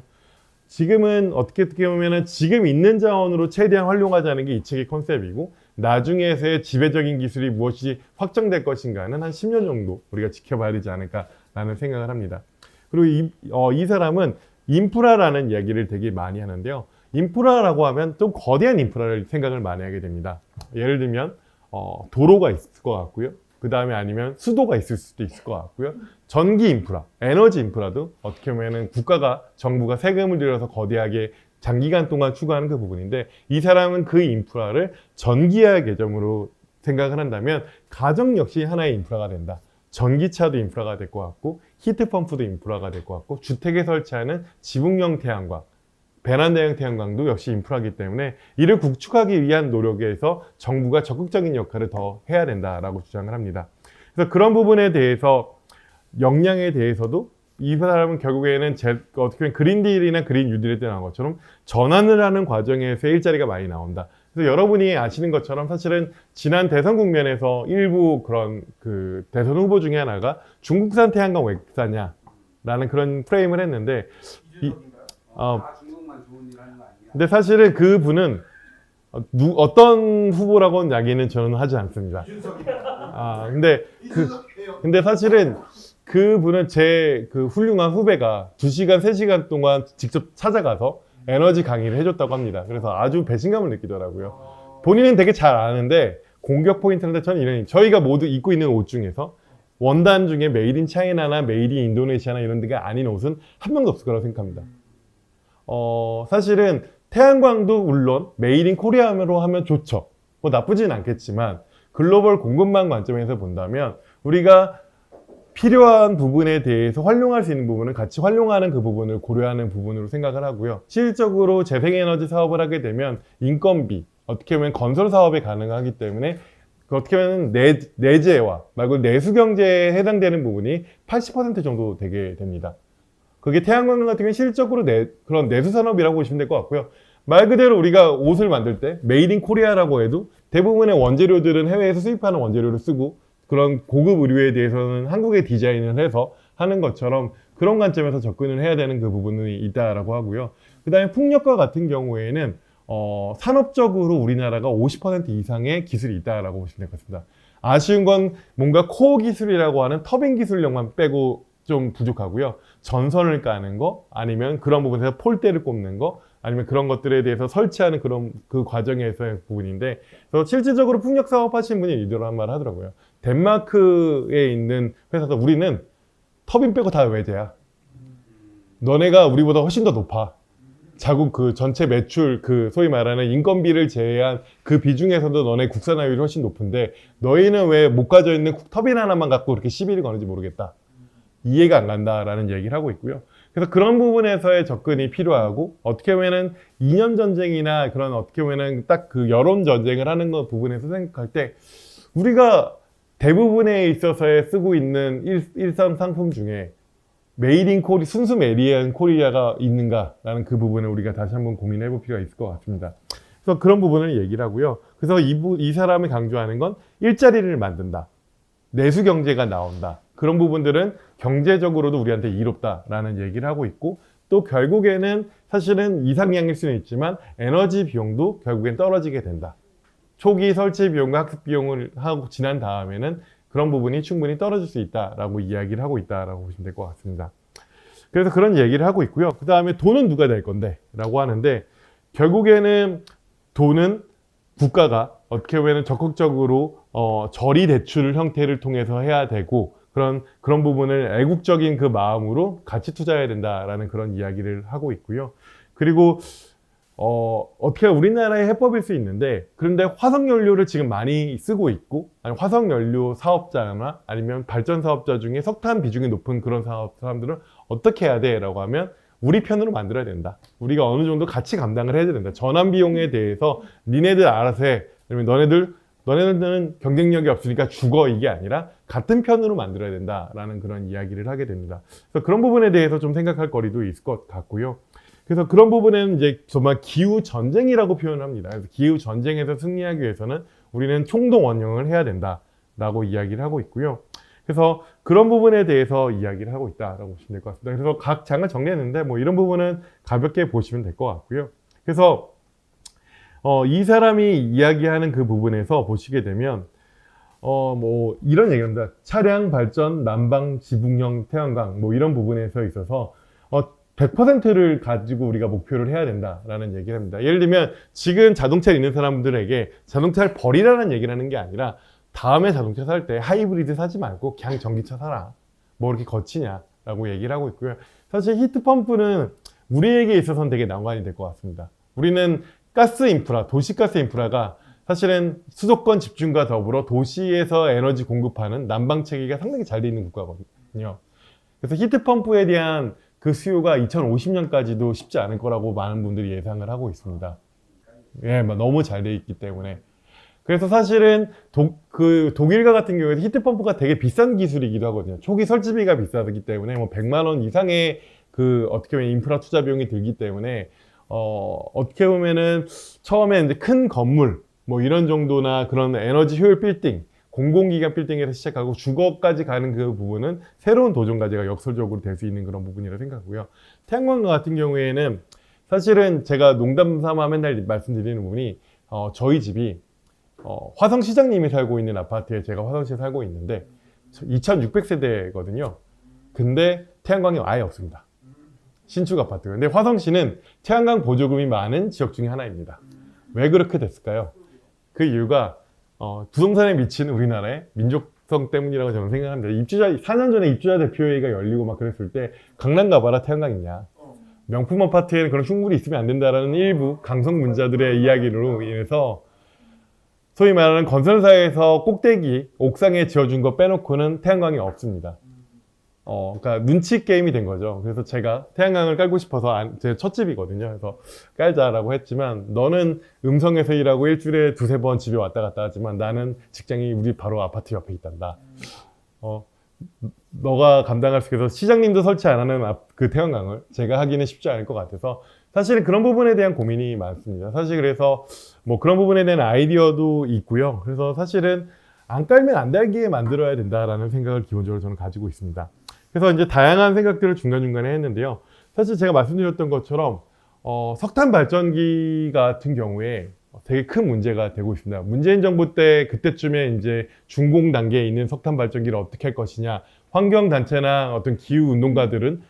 지금은 어떻게 보면은 지금 있는 자원으로 최대한 활용하자는 게 이 책의 컨셉이고 나중에서의 지배적인 기술이 무엇이 확정될 것인가는 한 10년 정도 우리가 지켜봐야 되지 않을까라는 생각을 합니다. 그리고 이 사람은 인프라라는 이야기를 되게 많이 하는데요. 인프라라고 하면 좀 거대한 인프라를 생각을 많이 하게 됩니다. 예를 들면 도로가 있을 것 같고요. 그 다음에 아니면 수도가 있을 수도 있을 것 같고요. 전기 인프라, 에너지 인프라도 어떻게 보면은 정부가 세금을 들여서 거대하게 장기간 동안 추구하는 그 부분인데 이 사람은 그 인프라를 전기화 개념으로 생각을 한다면 가정 역시 하나의 인프라가 된다. 전기차도 인프라가 될 것 같고 히트펌프도 인프라가 될 것 같고 주택에 설치하는 지붕형 태양광, 베란다형 태양광도 역시 인프라이기 때문에 이를 구축하기 위한 노력에서 정부가 적극적인 역할을 더 해야 된다라고 주장을 합니다. 그래서 그런 부분에 대해서 역량에 대해서도 이 사람은 결국에는 어떻게 보면 그린딜이나 그린 뉴딜에 나온 것처럼 전환을 하는 과정에서 일자리가 많이 나온다. 그래서 여러분이 아시는 것처럼 사실은 지난 대선 국면에서 일부 그런 그 대선 후보 중에 하나가 중국산 태양광 왜 사냐라는 그런 프레임을 했는데 중국만 좋은 일 하는 거 아니냐? 근데 사실은 그 분은 어떤 후보라고는 이야기는 저는 하지 않습니다. 근데 사실은 그분은 제 그 훌륭한 후배가 2시간, 3시간 동안 직접 찾아가서 에너지 강의를 해줬다고 합니다. 그래서 아주 배신감을 느끼더라고요. 본인은 되게 잘 아는데 공격 포인트인데 저는 이런, 저희가 모두 입고 있는 옷 중에서 원단 중에 메이드 인 차이나나 메이드 인 인도네시아나 이런 데가 아닌 옷은 한 명도 없을 거라고 생각합니다. 사실은 태양광도 물론 메이드 인 코리아로 하면 좋죠. 뭐 나쁘진 않겠지만 글로벌 공급망 관점에서 본다면 우리가 필요한 부분에 대해서 활용할 수 있는 부분은 같이 활용하는 그 부분을 고려하는 부분으로 생각을 하고요. 실질적으로 재생에너지 사업을 하게 되면 인건비, 어떻게 보면 건설 사업이 가능하기 때문에 어떻게 보면 내재와 말고 내수 경제에 해당되는 부분이 80% 정도 되게 됩니다. 그게 태양광 같은 경우는 실질적으로 그런 내수 산업이라고 보시면 될 것 같고요. 말 그대로 우리가 옷을 만들 때 메이드 인 코리아라고 해도 대부분의 원재료들은 해외에서 수입하는 원재료를 쓰고 그런 고급 의류에 대해서는 한국에 디자인을 해서 하는 것처럼 그런 관점에서 접근을 해야 되는 그 부분이 있다라고 하고요. 그 다음에 풍력과 같은 경우에는 산업적으로 우리나라가 50% 이상의 기술이 있다라고 보시면 될 것 같습니다. 아쉬운 건 뭔가 코어 기술이라고 하는 터빈 기술력만 빼고 좀 부족하고요. 전선을 까는 거, 아니면 그런 부분에서 폴대를 꼽는 거, 아니면 그런 것들에 대해서 설치하는 그런 그 과정에서의 부분인데, 그래서 실질적으로 풍력 사업 하시는 분이 이런 말 하더라고요. 덴마크에 있는 회사도 우리는 터빈 빼고 다 외제야. 너네가 우리보다 훨씬 더 높아. 자국 그 전체 매출 그 소위 말하는 인건비를 제외한 그 비중에서도 너네 국산화율이 훨씬 높은데 너희는 왜 못 가져 있는 터빈 하나만 갖고 그렇게 시비를 거는지 모르겠다. 이해가 안 간다라는 얘기를 하고 있고요. 그래서 그런 부분에서의 접근이 필요하고 어떻게 보면은 이념 전쟁이나 그런 어떻게 보면은 딱 그 여론 전쟁을 하는 것 부분에서 생각할 때 우리가 대부분에 있어서 쓰고 있는 일선 상품 중에 메이드 인 코리, 순수 메이드 인 코리아가 있는가라는 그 부분을 우리가 다시 한번 고민해 볼 필요가 있을 것 같습니다. 그래서 그런 부분을 얘기를 하고요. 그래서 이 사람이 강조하는 건 일자리를 만든다. 내수 경제가 나온다. 그런 부분들은 경제적으로도 우리한테 이롭다라는 얘기를 하고 있고 또 결국에는 사실은 이상향일 수는 있지만 에너지 비용도 결국엔 떨어지게 된다. 초기 설치 비용과 학습 비용을 하고 지난 다음에는 그런 부분이 충분히 떨어질 수 있다라고 이야기를 하고 있다라고 보시면 될 것 같습니다. 그래서 그런 얘기를 하고 있고요. 그 다음에 돈은 누가 낼 건데? 라고 하는데 결국에는 돈은 국가가 어떻게 보면 적극적으로 저리 대출 형태를 통해서 해야 되고 그런 부분을 애국적인 그 마음으로 같이 투자해야 된다라는 그런 이야기를 하고 있고요. 그리고 어떻게 우리나라의 해법일 수 있는데 그런데 화석연료를 지금 많이 쓰고 있고 아니 화석연료 사업자나 아니면 발전 사업자 중에 석탄 비중이 높은 그런 사람들은 어떻게 해야 돼? 라고 하면 우리 편으로 만들어야 된다. 우리가 어느 정도 같이 감당을 해야 된다. 전환 비용에 대해서 니네들 알아서 해. 아니면 너네들은 경쟁력이 없으니까 죽어 이게 아니라 같은 편으로 만들어야 된다라는 그런 이야기를 하게 됩니다. 그래서 그런 부분에 대해서 좀 생각할 거리도 있을 것 같고요. 그래서 그런 부분에는 이제 정말 기후 전쟁이라고 표현합니다. 그래서 기후 전쟁에서 승리하기 위해서는 우리는 총동 원형을 해야 된다라고 이야기를 하고 있고요. 그래서 그런 부분에 대해서 이야기를 하고 있다라고 보시면 될 것 같습니다. 그래서 각 장을 정리했는데 뭐 이런 부분은 가볍게 보시면 될 것 같고요. 그래서 이 사람이 이야기하는 그 부분에서 보시게 되면 뭐 이런 얘기입니다. 차량 발전 난방 지붕형 태양광 뭐 이런 부분에서 있어서 100%를 가지고 우리가 목표를 해야 된다라는 얘기를 합니다. 예를 들면 지금 자동차를 있는 사람들에게 자동차를 버리라는 얘기를 하는 게 아니라 다음에 자동차 살 때 하이브리드 사지 말고 그냥 전기차 사라. 뭐 이렇게 거치냐라고 얘기를 하고 있고요. 사실 히트펌프는 우리에게 있어서는 되게 난관이 될 것 같습니다. 우리는 가스 인프라, 도시가스 인프라가 사실은 수도권 집중과 더불어 도시에서 에너지 공급하는 난방 체계가 상당히 잘 돼 있는 국가거든요. 그래서 히트펌프에 대한 그 수요가 2050년까지도 쉽지 않을 거라고 많은 분들이 예상을 하고 있습니다. 예, 너무 잘 돼 있기 때문에. 그래서 사실은 독일과 같은 경우에도 히트펌프가 되게 비싼 기술이기도 하거든요. 초기 설치비가 비싸기 때문에 뭐 100만 원 이상의 그 어떻게 보면 인프라 투자 비용이 들기 때문에 어떻게 보면은 처음에 이제 큰 건물 뭐 이런 정도나 그런 에너지 효율 빌딩 공공기관 빌딩에서 시작하고 주거까지 가는 그 부분은 새로운 도전 과제가 역설적으로 될 수 있는 그런 부분이라고 생각하고요. 태양광 같은 경우에는 사실은 제가 농담 삼아 맨날 말씀드리는 부분이 저희 집이 화성시장님이 살고 있는 아파트에 제가 화성시에 살고 있는데 2600세대거든요. 근데 태양광이 아예 없습니다. 신축 아파트가. 근데 화성시는 태양광 보조금이 많은 지역 중에 하나입니다. 왜 그렇게 됐을까요? 그 이유가 부동산에 미친 우리나라의 민족성 때문이라고 저는 생각합니다. 4년 전에 입주자 대표회의가 열리고 막 그랬을 때 강남 가봐라 태양광 있냐. 명품 아파트에는 그런 흉물이 있으면 안 된다라는 일부 강성 문자들의 이야기로 인해서 소위 말하는 건설사에서 꼭대기 옥상에 지어준 거 빼놓고는 태양광이 없습니다. 그러니까 눈치 게임이 된 거죠. 그래서 제가 태양광을 깔고 싶어서 제 첫 집이거든요. 그래서 깔자라고 했지만 너는 음성에서 일하고 일주일에 두세 번 집에 왔다 갔다 하지만 나는 직장이 우리 바로 아파트 옆에 있단다. 너가 감당할 수 있어서 시장님도 설치 안 하는 그 태양광을 제가 하기는 쉽지 않을 것 같아서 사실 그런 부분에 대한 고민이 많습니다. 사실 그래서 뭐 그런 부분에 대한 아이디어도 있고요. 그래서 사실은 안 깔면 안 달게 만들어야 된다라는 생각을 기본적으로 저는 가지고 있습니다. 그래서 이제 다양한 생각들을 중간중간에 했는데요. 사실 제가 말씀드렸던 것처럼 석탄 발전기 같은 경우에 되게 큰 문제가 되고 있습니다. 문재인 정부 때 그때쯤에 이제 준공 단계에 있는 석탄 발전기를 어떻게 할 것이냐, 환경단체나 어떤 기후운동가들은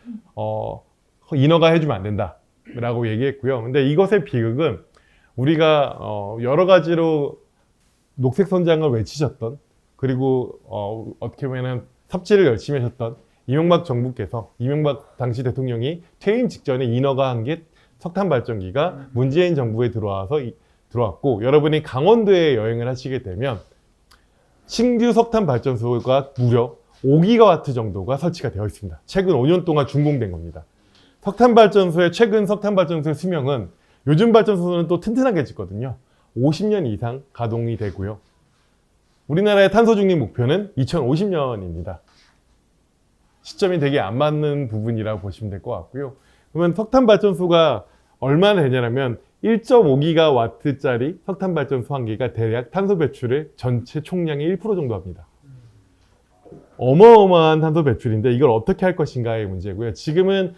인허가 해주면 안 된다라고 얘기했고요. 근데 이것의 비극은 우리가 여러 가지로 녹색 선장을 외치셨던, 그리고 어떻게 보면 삽질을 열심히 하셨던 이명박 정부께서, 이명박 당시 대통령이 퇴임 직전에 인허가한 게 석탄 발전기가 문재인 정부에 들어왔고, 여러분이 강원도에 여행을 하시게 되면 신규 석탄 발전소가 무려 5기가와트 정도가 설치가 되어 있습니다. 최근 5년 동안 준공된 겁니다. 최근 석탄 발전소의 수명은 요즘 발전소는 또 튼튼하게 짓거든요. 50년 이상 가동이 되고요. 우리나라의 탄소 중립 목표는 2050년입니다. 시점이 되게 안 맞는 부분이라고 보시면 될 것 같고요. 그러면 석탄 발전소가 얼마나 되냐면 1.5기가와트짜리 석탄 발전소 한 개가 대략 탄소 배출의 전체 총량의 1% 정도 합니다. 어마어마한 탄소 배출인데 이걸 어떻게 할 것인가의 문제고요. 지금은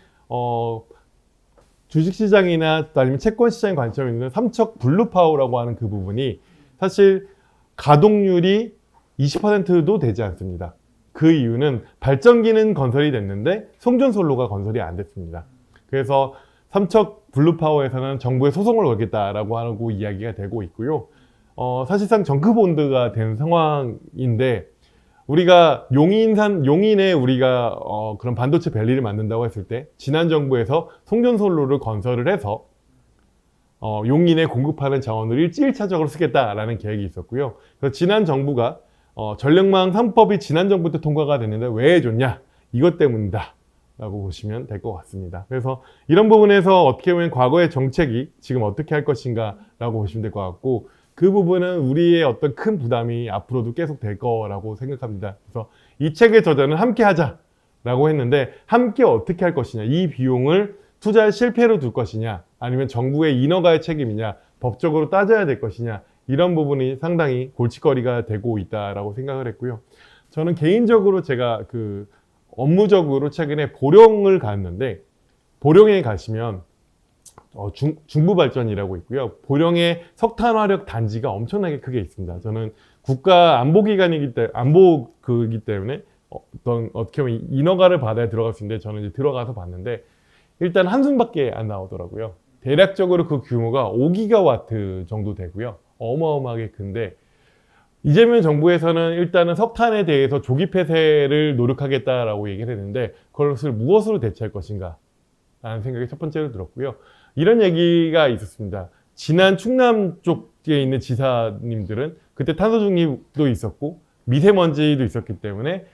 주식시장이나 아니면 채권시장의 관점에 있는 삼척 블루파워라고 하는 그 부분이 사실 가동률이 20%도 되지 않습니다. 그 이유는 발전기는 건설이 됐는데 송전솔로가 건설이 안 됐습니다. 그래서 삼척 블루파워에서는 정부에 소송을 걸겠다라고 하고 이야기가 되고 있고요. 사실상 정크본드가 된 상황인데 우리가 용인에 우리가 그런 반도체 밸리를 만든다고 했을 때 지난 정부에서 송전솔로를 건설을 해서 용인에 공급하는 자원을 1차적으로 쓰겠다라는 계획이 있었고요. 그래서 지난 정부가 전력망 3법이 지난 정부 때 통과가 됐는데 왜 해줬냐? 이것 때문이다 라고 보시면 될 것 같습니다. 그래서 이런 부분에서 어떻게 보면 과거의 정책이 지금 어떻게 할 것인가 라고 보시면 될 것 같고, 그 부분은 우리의 어떤 큰 부담이 앞으로도 계속 될 거라고 생각합니다. 그래서 이 책의 저자는 함께 하자 라고 했는데 함께 어떻게 할 것이냐, 이 비용을 투자의 실패로 둘 것이냐, 아니면 정부의 인허가의 책임이냐, 법적으로 따져야 될 것이냐, 이런 부분이 상당히 골칫거리가 되고 있다라고 생각을 했고요. 저는 개인적으로 제가 업무적으로 최근에 보령을 갔는데, 보령에 가시면 중부발전이라고 있고요. 보령에 석탄화력 단지가 엄청나게 크게 있습니다. 저는 국가 안보기관이기 때문에 어떻게 보면 인허가를 받아야 들어갈 수 있는데 저는 이제 들어가서 봤는데 일단 한숨밖에 안 나오더라고요. 대략적으로 그 규모가 5기가와트 정도 되고요. 어마어마하게 큰데 이재명 정부에서는 일단은 석탄에 대해서 조기 폐쇄를 노력하겠다라고 얘기를 했는데 그것을 무엇으로 대체할 것인가 라는 생각이 첫 번째로 들었고요. 이런 얘기가 있었습니다. 지난 충남 쪽에 있는 지사님들은 그때 탄소 중립도 있었고 미세먼지도 있었기 때문에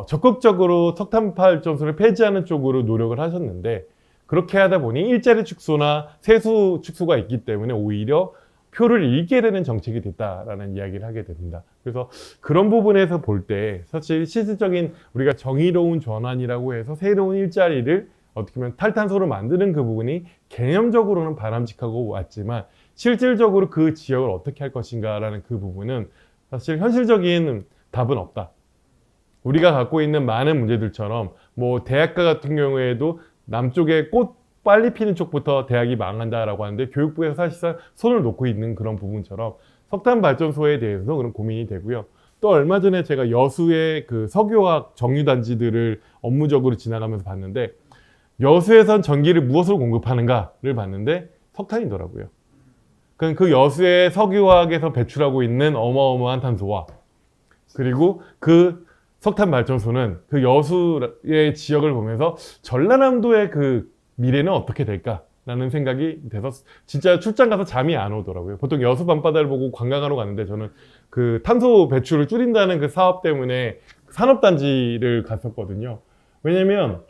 적극적으로 석탄 발전소를 폐지하는 쪽으로 노력을 하셨는데 그렇게 하다 보니 일자리 축소나 세수 축소가 있기 때문에 오히려 표를 잃게 되는 정책이 됐다라는 이야기를 하게 됩니다. 그래서 그런 부분에서 볼 때 사실 실질적인 우리가 정의로운 전환이라고 해서 새로운 일자리를 어떻게 보면 탈탄소로 만드는 그 부분이 개념적으로는 바람직하고 왔지만 실질적으로 그 지역을 어떻게 할 것인가라는 그 부분은 사실 현실적인 답은 없다. 우리가 갖고 있는 많은 문제들처럼 뭐 대학가 같은 경우에도 남쪽에 꽃 빨리 피는 쪽부터 대학이 망한다라고 하는데 교육부에서 사실상 손을 놓고 있는 그런 부분처럼 석탄 발전소에 대해서 그런 고민이 되고요. 또 얼마 전에 제가 여수의 그 석유화학 정유단지들을 업무적으로 지나가면서 봤는데 여수에선 전기를 무엇으로 공급하는가를 봤는데 석탄이더라고요. 그 여수의 석유화학에서 배출하고 있는 어마어마한 탄소와 그리고 그 석탄 발전소는 그 여수의 지역을 보면서 전라남도의 그 미래는 어떻게 될까라는 생각이 돼서 진짜 출장 가서 잠이 안 오더라고요. 보통 여수 밤바다를 보고 관광하러 갔는데 저는 그 탄소 배출을 줄인다는 그 사업 때문에 산업단지를 갔었거든요. 왜냐면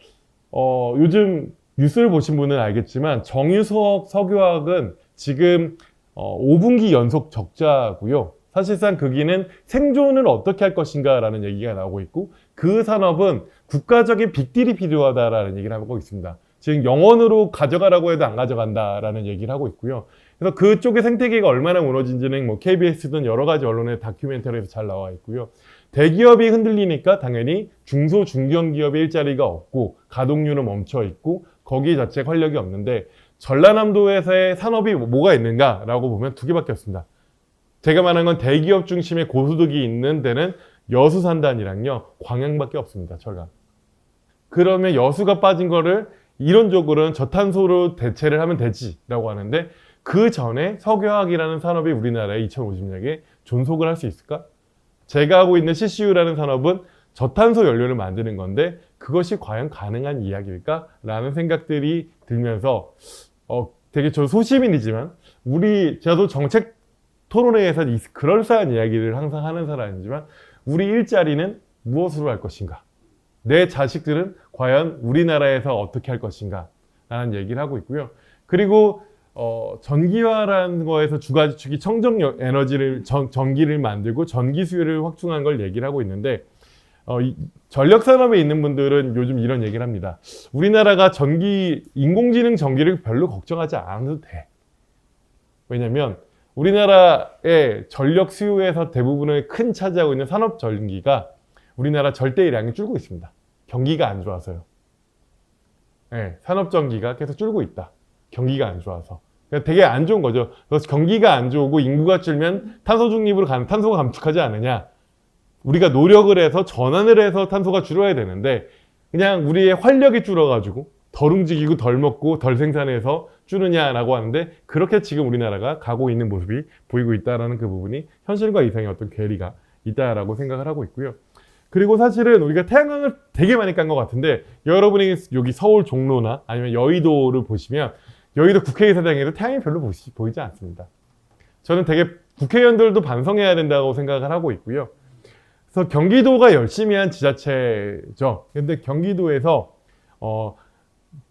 요즘 뉴스를 보신 분은 알겠지만 정유석 석유화학은 지금 5분기 연속 적자고요. 사실상 거기는 생존을 어떻게 할 것인가라는 얘기가 나오고 있고 그 산업은 국가적인 빅딜이 필요하다라는 얘기를 하고 있습니다. 즉 영원으로 가져가라고 해도 안 가져간다라는 얘기를 하고 있고요. 그래서 그쪽의 생태계가 얼마나 무너진지는 뭐 KBS든 여러 가지 언론의 다큐멘터리에서 잘 나와 있고요. 대기업이 흔들리니까 당연히 중소 중견기업의 일자리가 없고 가동률은 멈춰 있고 거기 자체 활력이 없는데 전라남도에서의 산업이 뭐가 있는가라고 보면 두 개밖에 없습니다. 제가 말한 건 대기업 중심의 고소득이 있는 데는 여수 산단이랑요 광양밖에 없습니다. 철강. 그러면 여수가 빠진 거를 이론적으로는 저탄소로 대체를 하면 되지라고 하는데 그 전에 석유화학이라는 산업이 우리나라에 2050년에 존속을 할 수 있을까? 제가 하고 있는 CCU라는 산업은 저탄소 연료를 만드는 건데 그것이 과연 가능한 이야기일까? 라는 생각들이 들면서 되게 저 소시민이지만 저도 정책 토론회에서 그럴싸한 이야기를 항상 하는 사람이지만 우리 일자리는 무엇으로 할 것인가? 내 자식들은 과연 우리나라에서 어떻게 할 것인가? 라는 얘기를 하고 있고요. 그리고 전기화라는 거에서 두 가지 축이 청정 에너지를 전기를 만들고 전기 수요를 확충한 걸 얘기를 하고 있는데 전력 산업에 있는 분들은 요즘 이런 얘기를 합니다. 우리나라가 인공지능 전기를 별로 걱정하지 않아도 돼. 왜냐면 우리나라의 전력 수요에서 대부분을 큰 차지하고 있는 산업 전기가 우리나라 절대량이 줄고 있습니다. 경기가 안 좋아서요. 네, 산업 전기가 계속 줄고 있다. 경기가 안 좋아서. 그러니까 되게 안 좋은 거죠. 그래서 경기가 안 좋고 인구가 줄면 탄소 중립으로 가는 탄소가 감축하지 않느냐. 우리가 노력을 해서 전환을 해서 탄소가 줄어야 되는데 그냥 우리의 활력이 줄어가지고 덜 움직이고 덜 먹고 덜 생산해서 줄느냐라고 하는데 그렇게 지금 우리나라가 가고 있는 모습이 보이고 있다는 그 부분이 현실과 이상의 어떤 괴리가 있다라고 생각을 하고 있고요. 그리고 사실은 우리가 태양광을 되게 많이 깐 것 같은데 여러분이 여기 서울 종로나 아니면 여의도를 보시면 여의도 국회의사당에도 태양이 별로 보이지 않습니다. 저는 되게 국회의원들도 반성해야 된다고 생각을 하고 있고요. 그래서 경기도가 열심히 한 지자체죠. 근데 경기도에서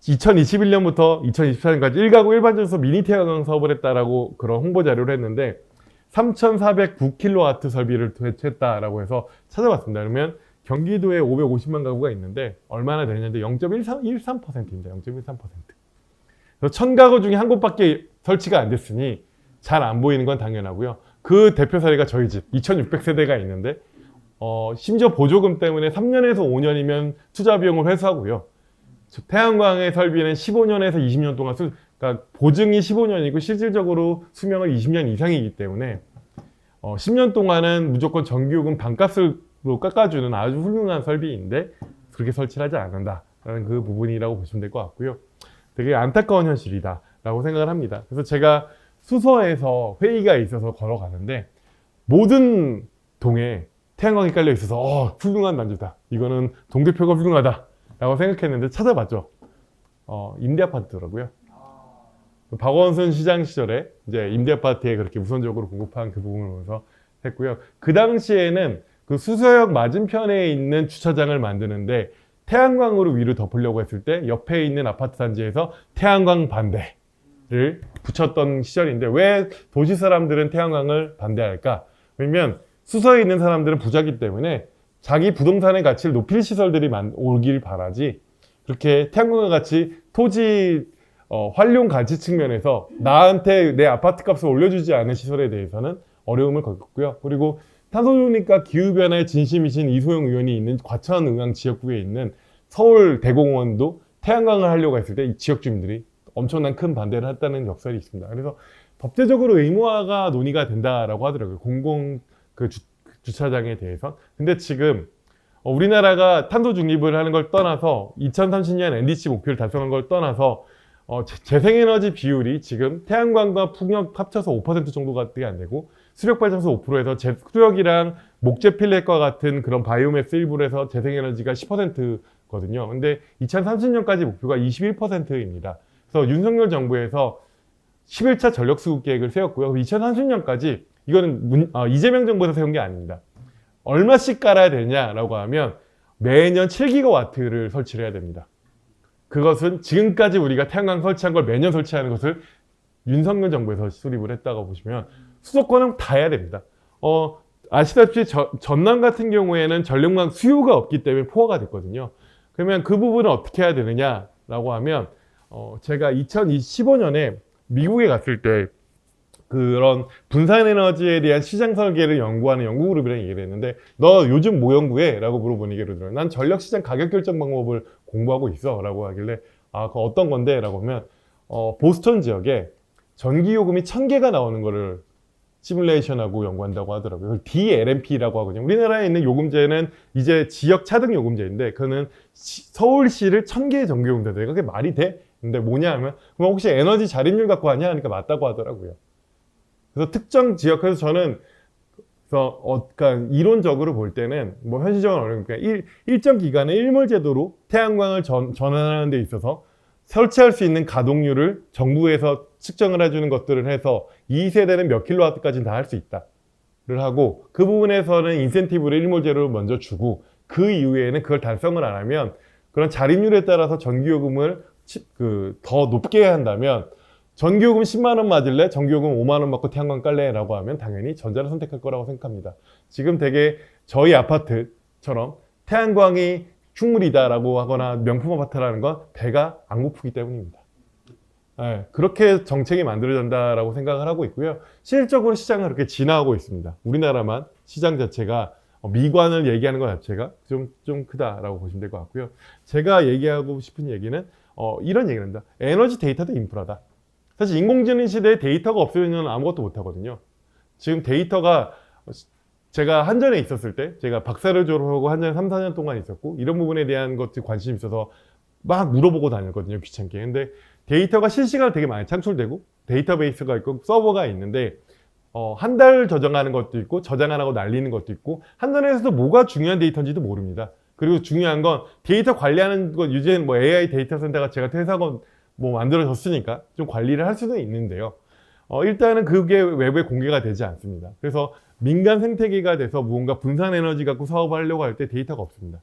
2021년부터 2024년까지 1가구 일반전소 미니 태양광 사업을 했다라고 그런 홍보 자료를 했는데 3,409kW 설비를 했다라고 해서 찾아봤습니다. 그러면 경기도에 550만 가구가 있는데 얼마나 되느냐인데 0.13%입니다. 0.13%. 그래서 1,000가구 중에 한 곳밖에 설치가 안 됐으니 잘 안 보이는 건 당연하고요. 그 대표 사례가 저희 집 2,600세대가 있는데 심지어 보조금 때문에 3년에서 5년이면 투자 비용을 회수하고요. 태양광의 설비는 15년에서 20년 동안 그러니까 보증이 15년이고 실질적으로 수명은 20년 이상이기 때문에 10년 동안은 무조건 전기요금 반값으로 깎아주는 아주 훌륭한 설비인데 그렇게 설치를 하지 않는다라는 그 부분이라고 보시면 될 것 같고요. 되게 안타까운 현실이다라고 생각을 합니다. 그래서 제가 수서에서 회의가 있어서 걸어가는데 모든 동에 태양광이 깔려 있어서 훌륭한 단지다. 이거는 동대표가 훌륭하다. 라고 생각했는데 찾아봤죠. 임대아파트더라고요. 박원순 시장 시절에 이제 임대아파트에 그렇게 우선적으로 공급한 그 부분을 보면서 했고요. 그 당시에는 그 수서역 맞은편에 있는 주차장을 만드는데 태양광으로 위로 덮으려고 했을 때 옆에 있는 아파트 단지에서 태양광 반대를 붙였던 시절인데 왜 도시 사람들은 태양광을 반대할까? 왜냐면 수서에 있는 사람들은 부자기 때문에 자기 부동산의 가치를 높일 시설들이 오길 바라지 그렇게 태양광과 같이 토지 활용 가치 측면에서 나한테 내 아파트 값을 올려주지 않은 시설에 대해서는 어려움을 겪었고요. 그리고 탄소중립과 기후변화에 진심이신 이소영 의원이 있는 과천 응양 지역구에 있는 서울 대공원도 태양광을 하려고 했을 때 이 지역 주민들이 엄청난 큰 반대를 했다는 역설이 있습니다. 그래서 법제적으로 의무화가 논의가 된다라고 하더라고요. 공공 주차장에 대해서. 근데 지금 우리나라가 탄소 중립을 하는 걸 떠나서 2030년 NDC 목표를 달성한 걸 떠나서 재생에너지 비율이 지금 태양광과 풍력 합쳐서 5% 정도밖에 안 되고 수력 발전소 5%에서 수력이랑 목재 필렛과 같은 그런 바이오매스 일부를 해서 재생에너지가 10%거든요. 근데 2030년까지 목표가 21%입니다. 그래서 윤석열 정부에서 11차 전력수급 계획을 세웠고요. 2030년까지 이거는 이재명 정부에서 세운 게 아닙니다. 얼마씩 깔아야 되냐라고 하면 매년 7기가와트를 설치를 해야 됩니다. 그것은 지금까지 우리가 태양광 설치한 걸 매년 설치하는 것을 윤석열 정부에서 수립을 했다고 보시면 수도권은 다 해야 됩니다. 아시다시피 전남 같은 경우에는 전력망 수요가 없기 때문에 포화가 됐거든요. 그러면 그 부분을 어떻게 해야 되느냐라고 하면 제가 2015년에 미국에 갔을 때 그런 분산에너지에 대한 시장 설계를 연구하는 연구그룹이랑 얘기를 했는데 너 요즘 뭐 연구해? 라고 물어보니 예를 들어요. 난 전력시장 가격 결정 방법을 공부하고 있어 라고 하길래 그거 어떤 건데? 라고 하면 보스턴 지역에 전기요금이 1000개가 나오는 거를 시뮬레이션하고 연구한다고 하더라고요. DLMP라고 하거든요. 우리나라에 있는 요금제는 이제 지역 차등 요금제인데 그거는 서울시를 1000개의 전기요금제인데 그게 말이 돼? 근데 뭐냐 하면 그럼 혹시 에너지 자립률 갖고 하냐? 하니까 맞다고 하더라고요. 그래서 특정 지역에서 저는 그러니까 이론적으로 볼 때는 뭐 현실적으로 어려우니까 일정 기간에 일몰 제도로 태양광을 전환하는 데 있어서 설치할 수 있는 가동률을 정부에서 측정을 해주는 것들을 해서 2세대는 몇 킬로와트까지는 다 할 수 있다를 하고 그 부분에서는 인센티브를 일몰 제도를 먼저 주고 그 이후에는 그걸 달성을 안 하면 그런 자립률에 따라서 전기요금을 더 높게 한다면 전기요금 10만 원 맞을래? 전기요금 5만 원 받고 태양광 깔래? 라고 하면 당연히 전자를 선택할 거라고 생각합니다. 지금 되게 저희 아파트처럼 태양광이 흉물이다라고 하거나 명품 아파트라는 건 배가 안 고프기 때문입니다. 네, 그렇게 정책이 만들어진다라고 생각을 하고 있고요. 실질적으로 시장은 그렇게 진화하고 있습니다. 우리나라만 시장 자체가 미관을 얘기하는 것 자체가 좀 크다라고 보시면 될 것 같고요. 제가 얘기하고 싶은 얘기는 이런 얘기를 합니다. 에너지 데이터도 인프라다. 사실 인공지능 시대에 데이터가 없으면 아무것도 못하거든요. 지금 데이터가 제가 한전에 있었을 때 제가 박사를 졸업하고 한전에 3, 4년 동안 있었고 이런 부분에 대한 것들이 관심이 있어서 막 물어보고 다녔거든요. 귀찮게. 근데 데이터가 실시간으로 되게 많이 창출되고 데이터베이스가 있고 서버가 있는데 한 달 저장하는 것도 있고 저장 안 하고 날리는 것도 있고 한전에서도 뭐가 중요한 데이터인지도 모릅니다. 그리고 중요한 건 데이터 관리하는 것 요즘 뭐 AI 데이터 센터가 제가 퇴사하고 만들어졌으니까 좀 관리를 할 수는 있는데요. 일단은 그게 외부에 공개가 되지 않습니다. 그래서 민간 생태계가 돼서 무언가 분산 에너지 갖고 사업을 하려고 할 때 데이터가 없습니다.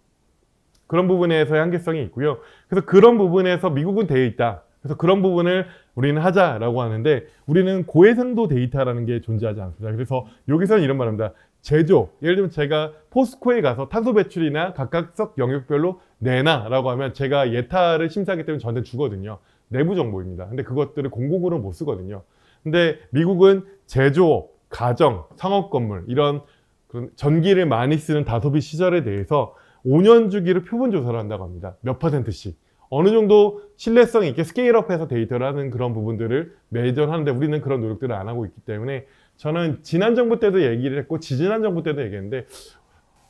그런 부분에서의 한계성이 있고요. 그래서 그런 부분에서 미국은 되어 있다. 그래서 그런 부분을 우리는 하자라고 하는데 우리는 고해상도 데이터라는 게 존재하지 않습니다. 그래서 여기서는 이런 말입니다. 제조, 예를 들면 제가 포스코에 가서 탄소 배출이나 각각 영역별로 내놔라고 하면 제가 예타를 심사하기 때문에 저한테 주거든요. 내부 정보입니다. 근데 그것들을 공공으로 못 쓰거든요. 근데 미국은 제조업, 가정, 상업 건물 이런 그런 전기를 많이 쓰는 다소비 시설에 대해서 5년 주기로 표본 조사를 한다고 합니다. 몇 %씩. 어느 정도 신뢰성 있게 스케일업해서 데이터를 하는 그런 부분들을 매년 하는데 우리는 그런 노력들을 안 하고 있기 때문에 저는 지난 정부 때도 얘기를 했고 지지난 정부 때도 얘기했는데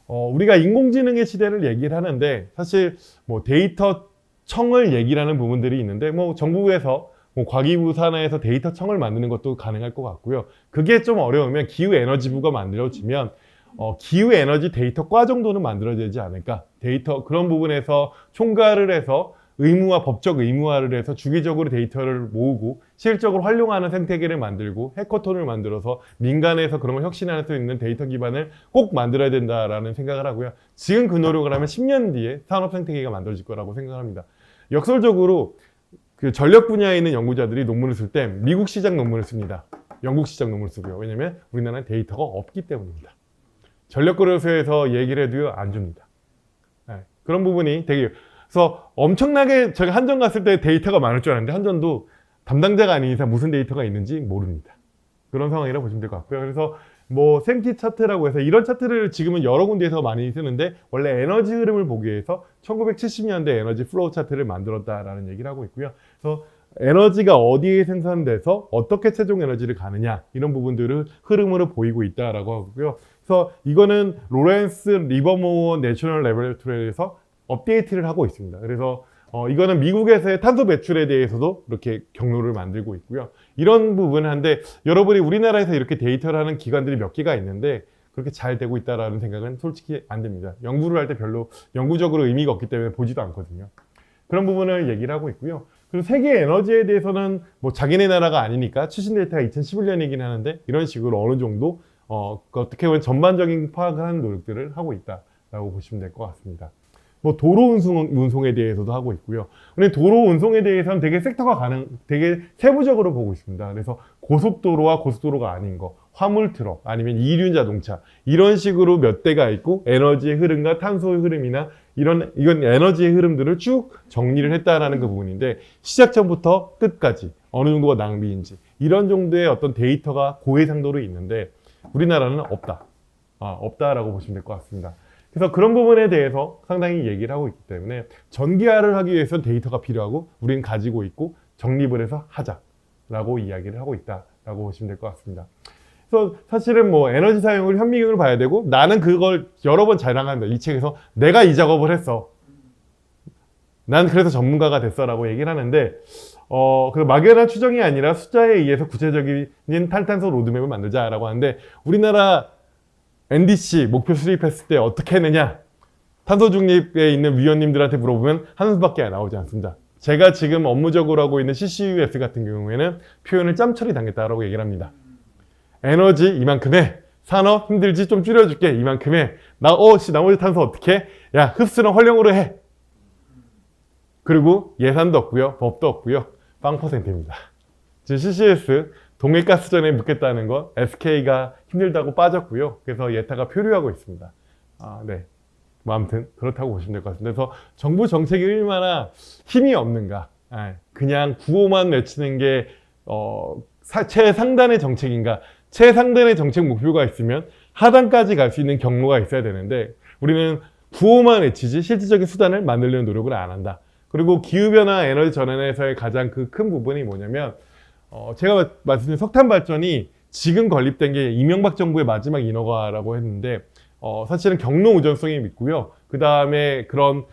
우리가 인공지능의 시대를 얘기를 하는데 사실 뭐 데이터 청을 얘기를 하는 부분들이 있는데 뭐 정부에서 과기부 산하에서 데이터 청을 만드는 것도 가능할 것 같고요. 그게 좀 어려우면 기후에너지부가 만들어지면 기후에너지 데이터 과 정도는 만들어야 되지 않을까. 데이터 그런 부분에서 총괄을 해서 의무화, 법적 의무화를 해서 주기적으로 데이터를 모으고 실질적으로 활용하는 생태계를 만들고 해커톤을 만들어서 민간에서 그런 걸 혁신할 수 있는 데이터 기반을 꼭 만들어야 된다라는 생각을 하고요. 지금 그 노력을 하면 10년 뒤에 산업 생태계가 만들어질 거라고 생각합니다. 역설적으로 그 전력 분야에 있는 연구자들이 논문을 쓸 때 미국 시장 논문을 씁니다. 영국 시장 논문을 쓰고요. 왜냐하면 우리나라는 데이터가 없기 때문입니다. 전력거래소에서 얘기를 해도 안 줍니다. 네, 그런 부분이 되게 그래서 엄청나게 제가 한전 갔을 때 데이터가 많을 줄 알았는데 한전도 담당자가 아닌 이상 무슨 데이터가 있는지 모릅니다. 그런 상황이라고 보시면 될 것 같고요. 그래서 뭐 생키 차트라고 해서 이런 차트를 지금은 여러 군데에서 많이 쓰는데 원래 에너지 흐름을 보기 위해서 1970년대 에너지 플로우 차트를 만들었다라는 얘기를 하고 있고요. 그래서 에너지가 어디에 생산돼서 어떻게 최종 에너지를 가느냐 이런 부분들을 흐름으로 보이고 있다라고 하고요. 그래서 이거는 로렌스 리버모어 내셔널 레버레토리에서 업데이트를 하고 있습니다. 그래서 이거는 미국에서의 탄소 배출에 대해서도 이렇게 경로를 만들고 있고요. 이런 부분을 한데 여러분이 우리나라에서 이렇게 데이터를 하는 기관들이 몇 개가 있는데 그렇게 잘 되고 있다라는 생각은 솔직히 안 됩니다. 연구를 할 때 별로 영구적으로 의미가 없기 때문에 보지도 않거든요. 그런 부분을 얘기를 하고 있고요. 그리고 세계 에너지에 대해서는 뭐 자기네 나라가 아니니까 최신 데이터가 2011년이긴 하는데 이런 식으로 어느 정도 어떻게 보면 전반적인 파악을 하는 노력들을 하고 있다라고 보시면 될 것 같습니다. 뭐 도로 운송에 대해서도 하고 있고요. 근데 도로 운송에 대해서는 되게 되게 세부적으로 보고 있습니다. 그래서 고속도로와 고속도로가 아닌 거, 화물 트럭, 아니면 이륜 자동차 이런 식으로 몇 대가 있고 에너지의 흐름과 탄소의 흐름이나 이건 에너지의 흐름들을 쭉 정리를 했다라는 그 부분인데 시작점부터 끝까지 어느 정도가 낭비인지 이런 정도의 어떤 데이터가 고해상도로 있는데 우리나라는 없다라고 보시면 될 것 같습니다. 그래서 그런 부분에 대해서 상당히 얘기를 하고 있기 때문에 전기화를 하기 위해서는 데이터가 필요하고 우리는 가지고 있고 정립을 해서 하자라고 이야기를 하고 있다라고 보시면 될 것 같습니다. 그래서 사실은 뭐 에너지 사용을 현미경으로 봐야 되고 나는 그걸 여러 번 자랑한다. 이 책에서 내가 이 작업을 했어. 난 그래서 전문가가 됐어라고 얘기를 하는데 그 막연한 추정이 아니라 숫자에 의해서 구체적인 탈탄소 로드맵을 만들자라고 하는데 우리나라 NDC 목표 수립했을 때 어떻게 했느냐? 탄소 중립에 있는 위원님들한테 물어보면 한숨밖에 나오지 않습니다. 제가 지금 업무적으로 하고 있는 CCUS 같은 경우에는 표현을 짬처리 당했다라고 얘기를 합니다. 에너지 이만큼에 산업 힘들지 좀 줄여줄게 이만큼에 나머지 탄소 어떻게? 야 흡수는 활용으로 해. 그리고 예산도 없고요, 법도 없고요, 0%입니다. 지금 CCS 동해가스전에 묻겠다는 거 SK가 힘들다고 빠졌고요. 그래서 예타가 표류하고 있습니다. 네. 뭐 아무튼 그렇다고 보시면 될 것 같습니다. 그래서 정부 정책이 얼마나 힘이 없는가. 그냥 구호만 외치는 게 최상단의 정책인가. 최상단의 정책 목표가 있으면 하단까지 갈 수 있는 경로가 있어야 되는데 우리는 구호만 외치지 실질적인 수단을 만들려는 노력을 안 한다. 그리고 기후변화 에너지 전환에서의 가장 그 큰 부분이 뭐냐면 제가 말씀드린 석탄 발전이 지금 건립된 게 이명박 정부의 마지막 인허가라고 했는데 사실은 경로 의존성이 있고요. 그 다음에 그런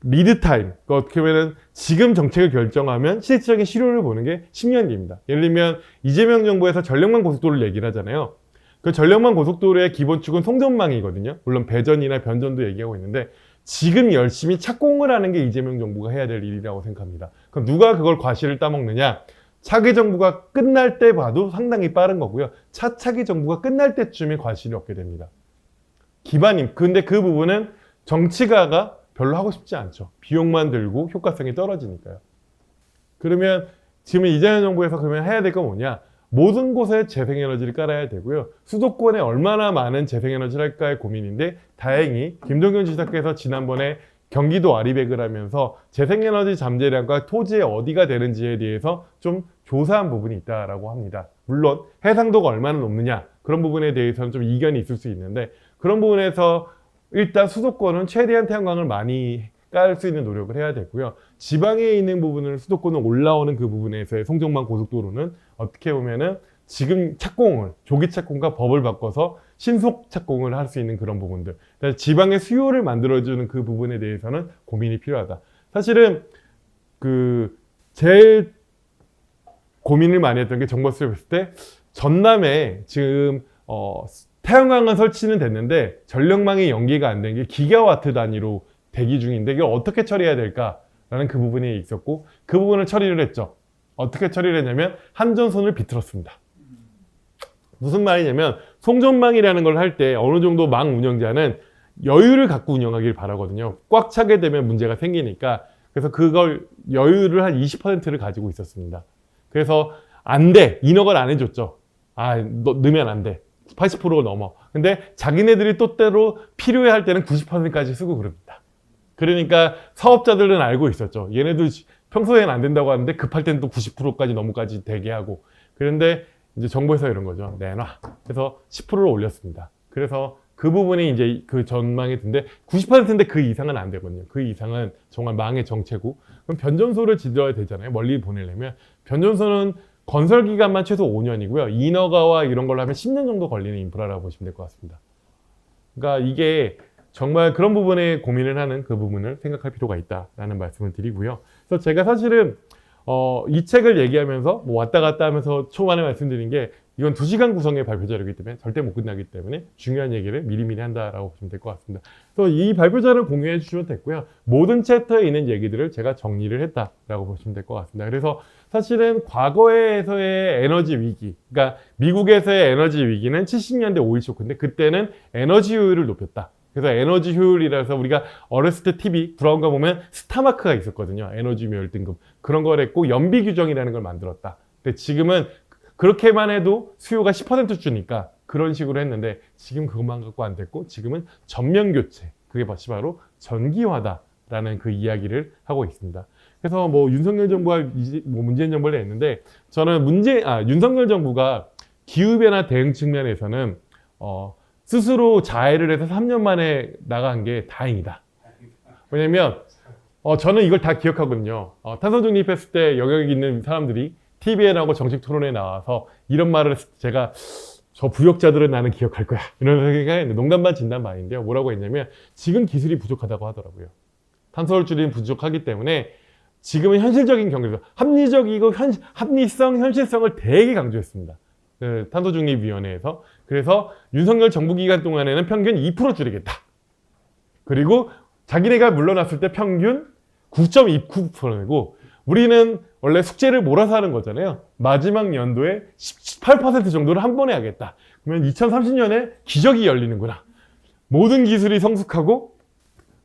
리드 타임, 어떻게 보면 지금 정책을 결정하면 실질적인 실효를 보는 게 10년 뒤입니다. 예를 들면 이재명 정부에서 전력망 고속도로를 얘기를 하잖아요. 그 전력망 고속도로의 기본축은 송전망이거든요. 물론 배전이나 변전도 얘기하고 있는데 지금 열심히 착공을 하는 게 이재명 정부가 해야 될 일이라고 생각합니다. 그럼 누가 그걸 과실을 따먹느냐? 차기 정부가 끝날 때 봐도 상당히 빠른 거고요. 차차기 정부가 끝날 때쯤에 과실이 없게 됩니다. 기반임. 근데 그 부분은 정치가가 별로 하고 싶지 않죠. 비용만 들고 효과성이 떨어지니까요. 그러면 지금 이재명 정부에서 그러면 해야 될 건 뭐냐? 모든 곳에 재생에너지를 깔아야 되고요. 수도권에 얼마나 많은 재생에너지를 할까의 고민인데 다행히 김동연 지사께서 지난번에 경기도 아리백을 하면서 재생에너지 잠재량과 토지의 어디가 되는지에 대해서 좀 조사한 부분이 있다라고 합니다. 물론 해상도가 얼마나 높느냐 그런 부분에 대해서는 좀 이견이 있을 수 있는데 그런 부분에서 일단 수도권은 최대한 태양광을 많이 깔 수 있는 노력을 해야 되고요. 지방에 있는 부분을 수도권은 올라오는 그 부분에서의 송정만 고속도로는 어떻게 보면은 지금 조기 착공과 법을 바꿔서 신속 착공을 할 수 있는 그런 부분들. 지방의 수요를 만들어주는 그 부분에 대해서는 고민이 필요하다. 사실은 제일 고민을 많이 했던 게 정부 수립했을 때 전남에 지금 태양광은 설치는 됐는데 전력망이 연계가 안 된 게 기가와트 단위로 대기 중인데 이걸 어떻게 처리해야 될까라는 그 부분이 있었고 그 부분을 처리를 했죠. 어떻게 처리를 했냐면 한전선을 비틀었습니다. 무슨 말이냐면 송전망이라는 걸 할 때 어느 정도 망 운영자는 여유를 갖고 운영하길 바라거든요. 꽉 차게 되면 문제가 생기니까 그래서 그걸 여유를 한 20%를 가지고 있었습니다. 그래서 안 돼. 인허가를 안 해줬죠. 너 넣으면 안 돼. 80%가 넘어. 근데 자기네들이 또때로 필요해 할 때는 90%까지 쓰고 그럽니다. 그러니까 사업자들은 알고 있었죠. 얘네들 평소에는 안 된다고 하는데 급할 때는 또 90%까지 넘어까지 되게 하고. 그런데 이제 정부에서 이런 거죠. 내놔. 그래서 10%를 올렸습니다. 그래서 그 부분이 이제 그 전망이 든데 90%인데 그 이상은 안 되거든요. 그 이상은 정말 망의 정체고 그럼 변전소를 지어야 되잖아요. 멀리 보내려면 변전소는 건설 기간만 최소 5년이고요. 인허가와 이런 걸로 하면 10년 정도 걸리는 인프라라고 보시면 될 것 같습니다. 그러니까 이게 정말 그런 부분에 고민을 하는 그 부분을 생각할 필요가 있다라는 말씀을 드리고요. 그래서 제가 사실은 이 책을 얘기하면서 뭐 왔다 갔다 하면서 초반에 말씀드린 게 이건 2시간 구성의 발표 자료이기 때문에 절대 못 끝나기 때문에 중요한 얘기를 미리미리 한다라고 보시면 될 것 같습니다. 그래서 이 발표 자료를 공유해 주시면 됐고요. 모든 챕터에 있는 얘기들을 제가 정리를 했다라고 보시면 될 것 같습니다. 그래서 사실은 과거에서의 에너지 위기, 그러니까 미국에서의 에너지 위기는 70년대 오일 쇼크인데 그때는 에너지 효율을 높였다. 그래서 에너지 효율이라서 우리가 어렸을 때 TV, 브라운관 보면 스타마크가 있었거든요. 에너지 효율 등급. 그런 걸 했고 연비 규정이라는 걸 만들었다. 근데 지금은 그렇게만 해도 수요가 10% 주니까 그런 식으로 했는데 지금 그것만 갖고 안 됐고 지금은 전면 교체. 그게 바로 전기화다라는 그 이야기를 하고 있습니다. 그래서 뭐 윤석열 정부가 뭐 문재인 정부를 냈는데 저는 윤석열 정부가 기후변화 대응 측면에서는 스스로 자해를 해서 3년 만에 나간 게 다행이다. 왜냐면 저는 이걸 다 기억하거든요. 탄소 중립했을 때 영향력 있는 사람들이 TV에 나오고 정책 토론에 나와서 이런 말을 했을 때 제가 저 부역자들은 나는 기억할 거야. 이런 생각에 농담 반 진담 반인데요. 뭐라고 했냐면 지금 기술이 부족하다고 하더라고요. 탄소를 줄이는 부족하기 때문에 지금은 현실적인 경제에서 합리적이고 합리성, 현실성을 되게 강조했습니다. 그 탄소중립위원회에서. 그래서 윤석열 정부 기간 동안에는 평균 2% 줄이겠다. 그리고 자기네가 물러났을 때 평균 9.29%고 우리는 원래 숙제를 몰아서 하는 거잖아요. 마지막 연도에 18% 정도를 한 번에 하겠다. 그러면 2030년에 기적이 열리는구나. 모든 기술이 성숙하고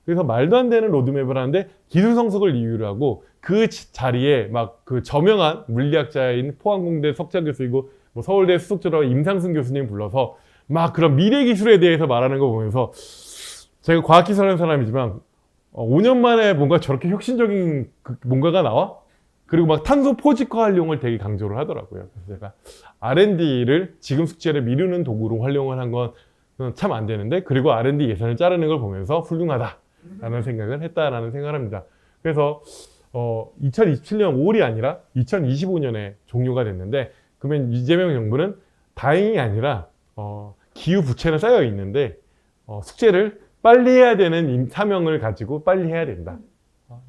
그래서 말도 안 되는 로드맵을 하는데 기술 성숙을 이유로 하고 그 자리에 막 그 저명한 물리학자인 포항공대 석좌 교수이고 뭐 서울대 수석처럼 임상승 교수님 불러서 막 그런 미래 기술에 대해서 말하는 거 보면서 제가 과학기술 하는 사람이지만 5년 만에 뭔가 저렇게 혁신적인 뭔가가 나와? 그리고 막 탄소 포집화 활용을 되게 강조를 하더라고요. 그래서 제가 R&D를 지금 숙제를 미루는 도구로 활용을 한 건 참 안 되는데 그리고 R&D 예산을 자르는 걸 보면서 훌륭하다라는 생각을 했다라는 생각을 합니다. 그래서 2027년 5월이 아니라 2025년에 종료가 됐는데 그러면 이재명 정부는 다행이 아니라 기후 부채는 쌓여 있는데 숙제를 빨리 해야 되는 사명을 가지고 빨리 해야 된다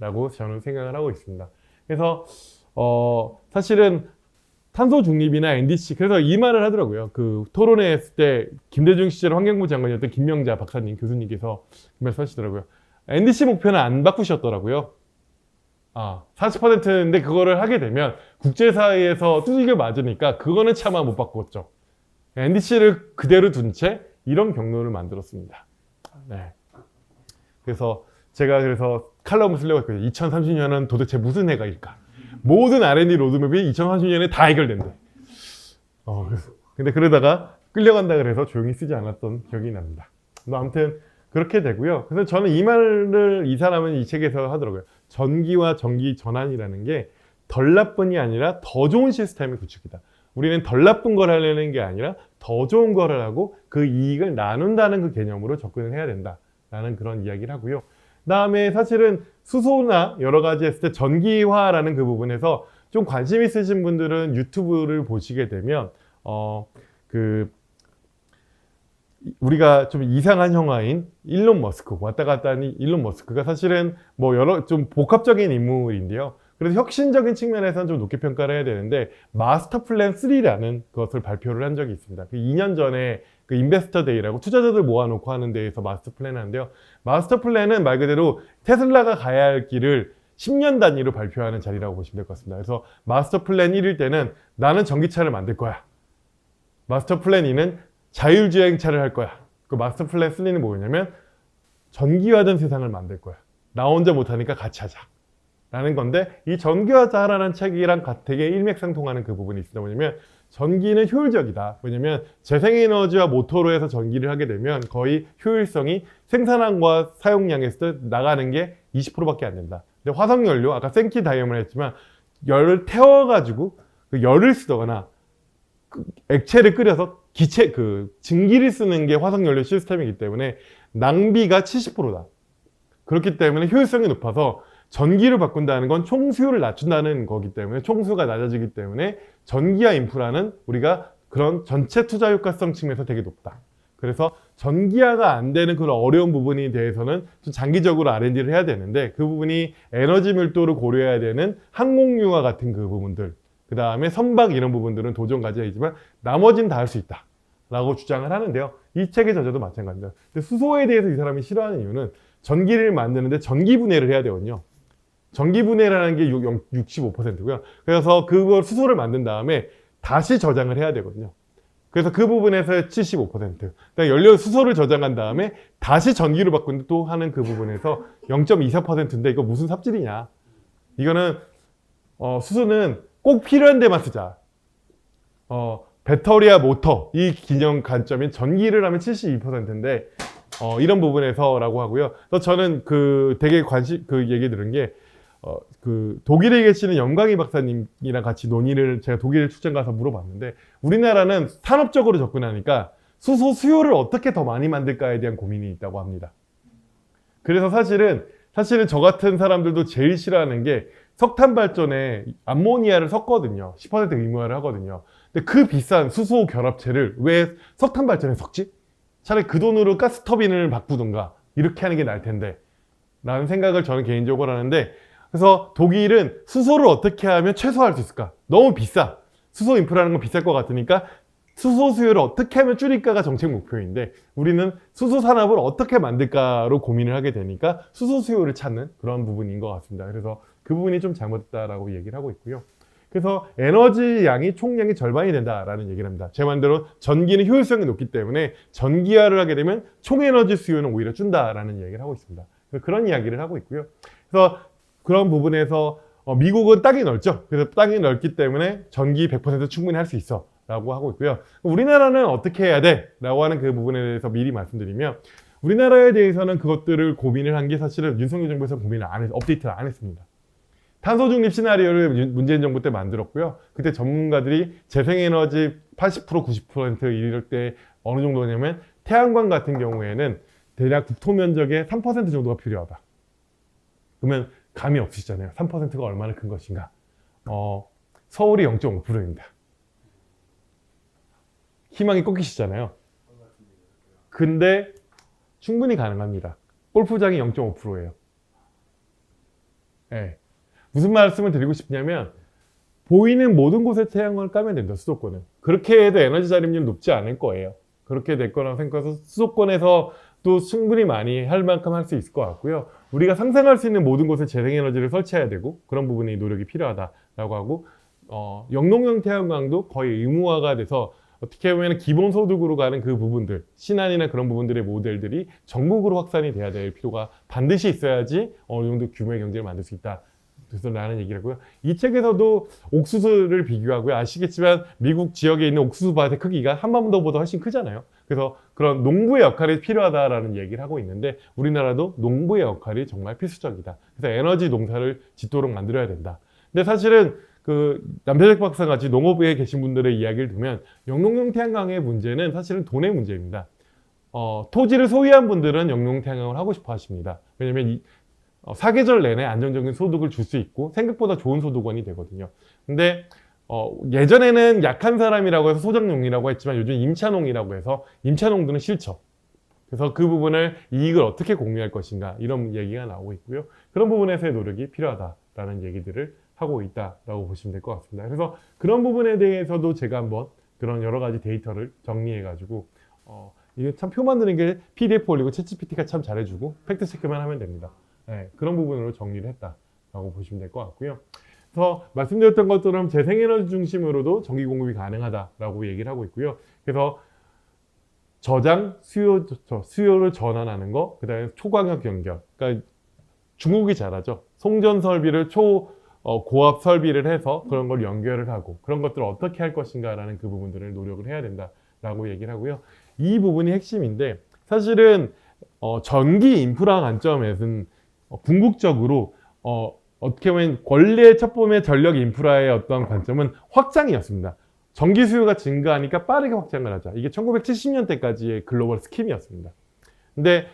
라고 저는 생각을 하고 있습니다. 그래서 사실은 탄소 중립이나 NDC 그래서 이 말을 하더라고요. 그 토론회 했을 때 김대중 시절 환경부 장관이었던 김명자 박사님 교수님께서 그 말씀 하시더라고요. NDC 목표는 안 바꾸셨더라고요. 40%인데 그거를 하게 되면 국제사회에서 두들겨 맞으니까 그거는 차마 못 바꿨죠. NDC를 그대로 둔 채 이런 경로를 만들었습니다. 네. 그래서 제가 칼럼을 쓰려고 했거든요. 2030년은 도대체 무슨 해가일까? 모든 R&D 로드맵이 2030년에 다 해결된대. 근데 그러다가 끌려간다 그래서 조용히 쓰지 않았던 기억이 납니다. 아무튼 그렇게 되고요. 그래서 저는 이 말을 이 사람은 이 책에서 하더라고요. 전기와 전기 전환이라는 게 덜 나쁜이 아니라 더 좋은 시스템의 구축이다. 우리는 덜 나쁜 걸 하려는 게 아니라 더 좋은 걸 하고 그 이익을 나눈다는 그 개념으로 접근을 해야 된다라는 그런 이야기를 하고요. 그다음에 사실은 수소나 여러 가지 했을 때 전기화라는 그 부분에서 좀 관심 있으신 분들은 유튜브를 보시게 되면 우리가 좀 이상한 형아인 일론 머스크 왔다 갔다 하는 일론 머스크가 사실은 뭐 여러 좀 복합적인 인물인데요. 그래서 혁신적인 측면에서는 좀 높게 평가를 해야 되는데 마스터 플랜 3라는 것을 발표를 한 적이 있습니다. 그 2년 전에 그 인베스터 데이라고 투자자들 모아놓고 하는 데에서 마스터 플랜 하는데요. 마스터 플랜은 말 그대로 테슬라가 가야 할 길을 10년 단위로 발표하는 자리라고 보시면 될 것 같습니다. 그래서 마스터 플랜 1일 때는 나는 전기차를 만들 거야. 마스터 플랜 2는 자율주행차를 할 거야. 그 마스터 플랜 3는 뭐냐면 전기화된 세상을 만들 거야. 나 혼자 못하니까 같이 하자. 라는 건데 이 전기화자라는 책이랑 되게 일맥상통하는 그 부분이 있습니다. 뭐냐면 전기는 효율적이다. 왜냐면 재생에너지와 모터로 해서 전기를 하게 되면 거의 효율성이 생산량과 사용량에서 나가는 게 20%밖에 안 된다. 근데 화석연료, 아까 생키 다이엄을 했지만 열을 태워가지고 그 열을 쓰거나 액체를 끓여서 증기를 쓰는 게 화석연료 시스템이기 때문에 낭비가 70%다. 그렇기 때문에 효율성이 높아서 전기를 바꾼다는 건 총수요를 낮춘다는 거기 때문에 총수가 낮아지기 때문에 전기와 인프라는 우리가 그런 전체 투자 효과성 측면에서 되게 높다. 그래서 전기화가 안 되는 그런 어려운 부분에 대해서는 좀 장기적으로 R&D를 해야 되는데 그 부분이 에너지 밀도를 고려해야 되는 항공유와 같은 그 부분들, 그 다음에 선박 이런 부분들은 도전 과제이지만 나머지는 다 할 수 있다 라고 주장을 하는데요. 이 책의 저자도 마찬가지입니다. 근데 수소에 대해서 이 사람이 싫어하는 이유는 전기를 만드는데 전기 분해를 해야 되거든요. 전기 분해라는 게 65%고요. 그래서 그걸 수소를 만든 다음에 다시 저장을 해야 되거든요. 그래서 그 부분에서 75%. 그다음에 연료 수소를 저장한 다음에 다시 전기를 바꾼 또 하는 그 부분에서 0.24%인데 이거 무슨 삽질이냐. 이거는 수소는 꼭 필요한 데만 쓰자. 배터리와 모터 이 기념 관점인 전기를 하면 72%인데 이런 부분에서라고 하고요. 그래서 저는 되게 얘기 들은 게 독일에 계시는 염광희 박사님이랑 같이 논의를 제가 독일 출장 가서 물어봤는데 우리나라는 산업적으로 접근하니까 수소 수요를 어떻게 더 많이 만들까에 대한 고민이 있다고 합니다. 그래서 사실은 저 같은 사람들도 제일 싫어하는 게 석탄 발전에 암모니아를 섞거든요. 10% 의무화를 하거든요. 근데 그 비싼 수소 결합체를 왜 석탄 발전에 섞지? 차라리 그 돈으로 가스 터빈을 바꾸든가 이렇게 하는 게 나을 텐데 라는 생각을 저는 개인적으로 하는데 그래서 독일은 수소를 어떻게 하면 최소화할 수 있을까? 너무 비싸. 수소 인프라는 건 비쌀 것 같으니까 수소 수요를 어떻게 하면 줄일까가 정책 목표인데 우리는 수소 산업을 어떻게 만들까로 고민을 하게 되니까 수소 수요를 찾는 그런 부분인 것 같습니다. 그래서 그 부분이 좀 잘못됐다라고 얘기를 하고 있고요. 그래서 에너지 양이 총량의 절반이 된다라는 얘기를 합니다. 제 말대로 전기는 효율성이 높기 때문에 전기화를 하게 되면 총에너지 수요는 오히려 준다라는 얘기를 하고 있습니다. 그런 이야기를 하고 있고요. 그래서 그런 부분에서 미국은 땅이 넓죠. 그래서 땅이 넓기 때문에 전기 100% 충분히 할 수 있어 라고 하고 있고요. 우리나라는 어떻게 해야 돼? 라고 하는 그 부분에 대해서 미리 말씀드리면 우리나라에 대해서는 그것들을 고민을 한 게 사실은 윤석열 정부에서 고민을 업데이트를 안 했습니다. 탄소 중립 시나리오를 문재인 정부 때 만들었고요. 그때 전문가들이 재생에너지 80% 90% 이럴 때 어느 정도냐면 태양광 같은 경우에는 대략 국토 면적의 3% 정도가 필요하다. 그러면 감이 없으시잖아요. 3%가 얼마나 큰 것인가. 서울이 0.5%입니다. 희망이 꺾이시잖아요. 근데 충분히 가능합니다. 골프장이 0.5%예요. 네. 무슨 말씀을 드리고 싶냐면 보이는 모든 곳에 태양광을 까면 된다. 수도권은. 그렇게 해도 에너지 자립률은 높지 않을 거예요. 그렇게 될 거라고 생각해서 수도권에서 또 충분히 많이 할 만큼 할 수 있을 것 같고요. 우리가 상상할 수 있는 모든 곳에 재생에너지를 설치해야 되고 그런 부분의 노력이 필요하다라고 하고 영농형 태양광도 거의 의무화가 돼서 어떻게 보면 기본소득으로 가는 그 부분들, 신안이나 그런 부분들의 모델들이 전국으로 확산이 돼야 될 필요가 반드시 있어야지 어느 정도 규모의 경제를 만들 수 있다. 그래서 라는 얘기를 하고요. 이 책에서도 옥수수를 비교하고요. 아시겠지만 미국 지역에 있는 옥수수 밭의 크기가 한반도보다 훨씬 크잖아요. 그래서 그런 농부의 역할이 필요하다라는 얘기를 하고 있는데 우리나라도 농부의 역할이 정말 필수적이다. 그래서 에너지 농사를 짓도록 만들어야 된다. 근데 사실은 남태석 박사 같이 농업에 계신 분들의 이야기를 두면 영농형 태양광의 문제는 사실은 돈의 문제입니다. 토지를 소유한 분들은 영농 태양광을 하고 싶어 하십니다. 왜냐면 사계절 내내 안정적인 소득을 줄 수 있고 생각보다 좋은 소득원이 되거든요. 근데 예전에는 약한 사람이라고 해서 소작농이라고 했지만 요즘 임차농이라고 해서 임차농들은 싫죠. 그래서 그 부분을 이익을 어떻게 공유할 것인가 이런 얘기가 나오고 있고요. 그런 부분에서의 노력이 필요하다라는 얘기들을 하고 있다라고 보시면 될 것 같습니다. 그래서 그런 부분에 대해서도 제가 한번 그런 여러 가지 데이터를 정리해가지고 이게 참 표 만드는 게 PDF 올리고 챗GPT가 참 잘해주고 팩트 체크만 하면 됩니다. 네, 그런 부분으로 정리를 했다라고 보시면 될 것 같고요. 그래서 말씀드렸던 것처럼 재생에너지 중심으로도 전기 공급이 가능하다라고 얘기를 하고 있고요. 그래서 저장, 수요를 전환하는 거, 그 다음에 초광역 연결. 그러니까 중국이 잘하죠. 송전 설비를 고압 설비를 해서 그런 걸 연결을 하고 그런 것들을 어떻게 할 것인가라는 그 부분들을 노력을 해야 된다라고 얘기를 하고요. 이 부분이 핵심인데 사실은 전기 인프라 관점에서는 궁극적으로 어떻게 보면 원래 첫 번의 전력 인프라의 어떤 관점은 확장이었습니다. 전기 수요가 증가하니까 빠르게 확장을 하자. 이게 1970년대까지의 글로벌 스킴이었습니다. 근데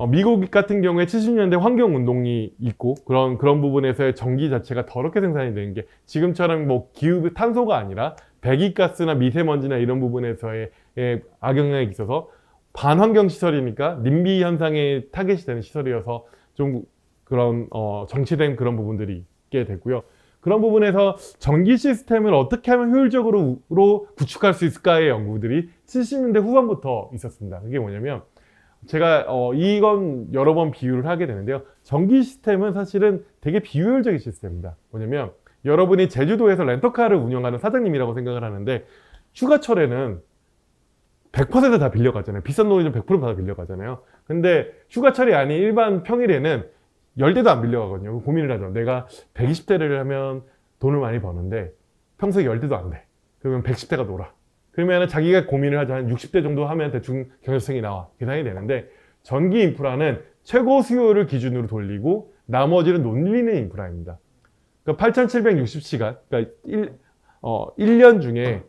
미국 같은 경우에 70년대 환경운동이 있고 그런 부분에서의 전기 자체가 더럽게 생산이 되는 게 지금처럼 뭐 기후 탄소가 아니라 배기가스나 미세먼지나 이런 부분에서의 악영향이 있어서 반환경 시설이니까 님비 현상에 타겟이 되는 시설이어서 좀 그런 정체된 그런 부분들이 있게 됐고요. 그런 부분에서 전기 시스템을 어떻게 하면 효율적으로 구축할 수 있을까의 연구들이 70년대 후반부터 있었습니다. 그게 뭐냐면 제가 이건 여러 번 비유를 하게 되는데요. 전기 시스템은 사실은 되게 비효율적인 시스템입니다. 뭐냐면 여러분이 제주도에서 렌터카를 운영하는 사장님이라고 생각을 하는데 휴가철에는 100% 다 빌려가잖아요. 비싼 돈이면 100%다 빌려가잖아요. 근데 휴가철이 아닌 일반 평일에는 10대도 안 빌려가거든요. 고민을 하죠. 내가 120대를 하면 돈을 많이 버는데 평소에 10대도 안 돼. 그러면 110대가 놀아. 그러면 자기가 고민을 하자. 한 60대 정도 하면 대충 경제성이 나와. 계산이 되는데 전기 인프라는 최고 수요를 기준으로 돌리고 나머지는 논리는 인프라입니다. 그러니까 8,760시간, 그러니까 1년 중에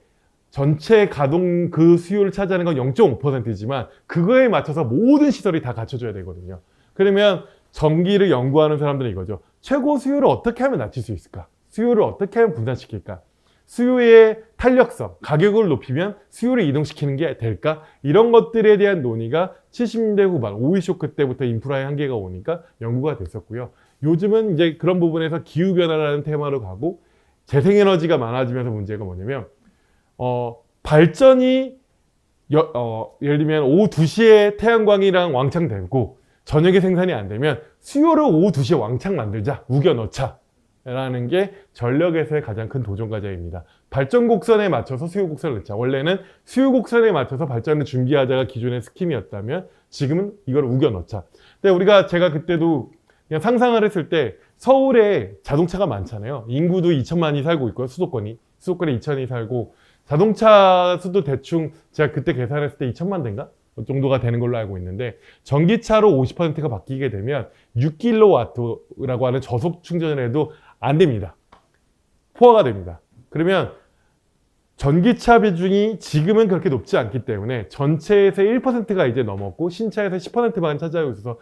전체 가동 그 수요를 차지하는 건 0.5%지만 그거에 맞춰서 모든 시설이 다 갖춰져야 되거든요. 그러면 전기를 연구하는 사람들은 이거죠. 최고 수요를 어떻게 하면 낮출 수 있을까? 수요를 어떻게 하면 분산시킬까? 수요의 탄력성, 가격을 높이면 수요를 이동시키는 게 될까? 이런 것들에 대한 논의가 70년대 후반, 오일 쇼크 때부터 인프라의 한계가 오니까 연구가 됐었고요. 요즘은 이제 그런 부분에서 기후변화라는 테마로 가고 재생에너지가 많아지면서 문제가 뭐냐면 발전이 예를 들면 오후 2시에 태양광이랑 왕창 되고 저녁에 생산이 안 되면 수요를 오후 2시에 왕창 만들자, 우겨 넣자 라는 게 전력에서의 가장 큰 도전 과제입니다. 발전 곡선에 맞춰서 수요 곡선을 넣자. 원래는 수요 곡선에 맞춰서 발전을 준비하자가 기존의 스킴이었다면 지금은 이걸 우겨 넣자. 근데 제가 그때도 그냥 상상을 했을 때 서울에 자동차가 많잖아요. 인구도 2천만이 살고 있고요. 수도권에 2천이 살고 자동차 수도 대충 제가 그때 계산했을 때 2천만 대인가? 정도가 되는 걸로 알고 있는데 전기차로 50%가 바뀌게 되면 6kW라고 하는 저속 충전을 해도 안 됩니다. 포화가 됩니다. 그러면 전기차 비중이 지금은 그렇게 높지 않기 때문에 전체에서 1%가 이제 넘었고 신차에서 10%만 차지하고 있어서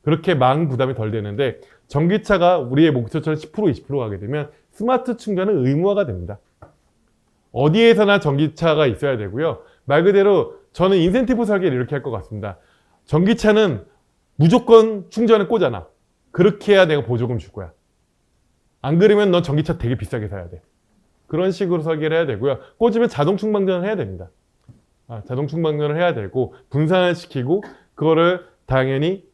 그렇게 망 부담이 덜 되는데 전기차가 우리의 목표처럼 10% 20% 가게 되면 스마트 충전은 의무화가 됩니다. 어디에서나 전기차가 있어야 되고요. 말 그대로 저는 인센티브 설계를 이렇게 할 것 같습니다. 전기차는 무조건 충전에 꽂아놔. 그렇게 해야 내가 보조금 줄 거야. 안 그러면 너 전기차 되게 비싸게 사야 돼. 그런 식으로 설계를 해야 되고요. 꽂으면 자동 충방전을 해야 됩니다. 자동 충방전을 해야 되고 분산을 시키고 그거를 당연히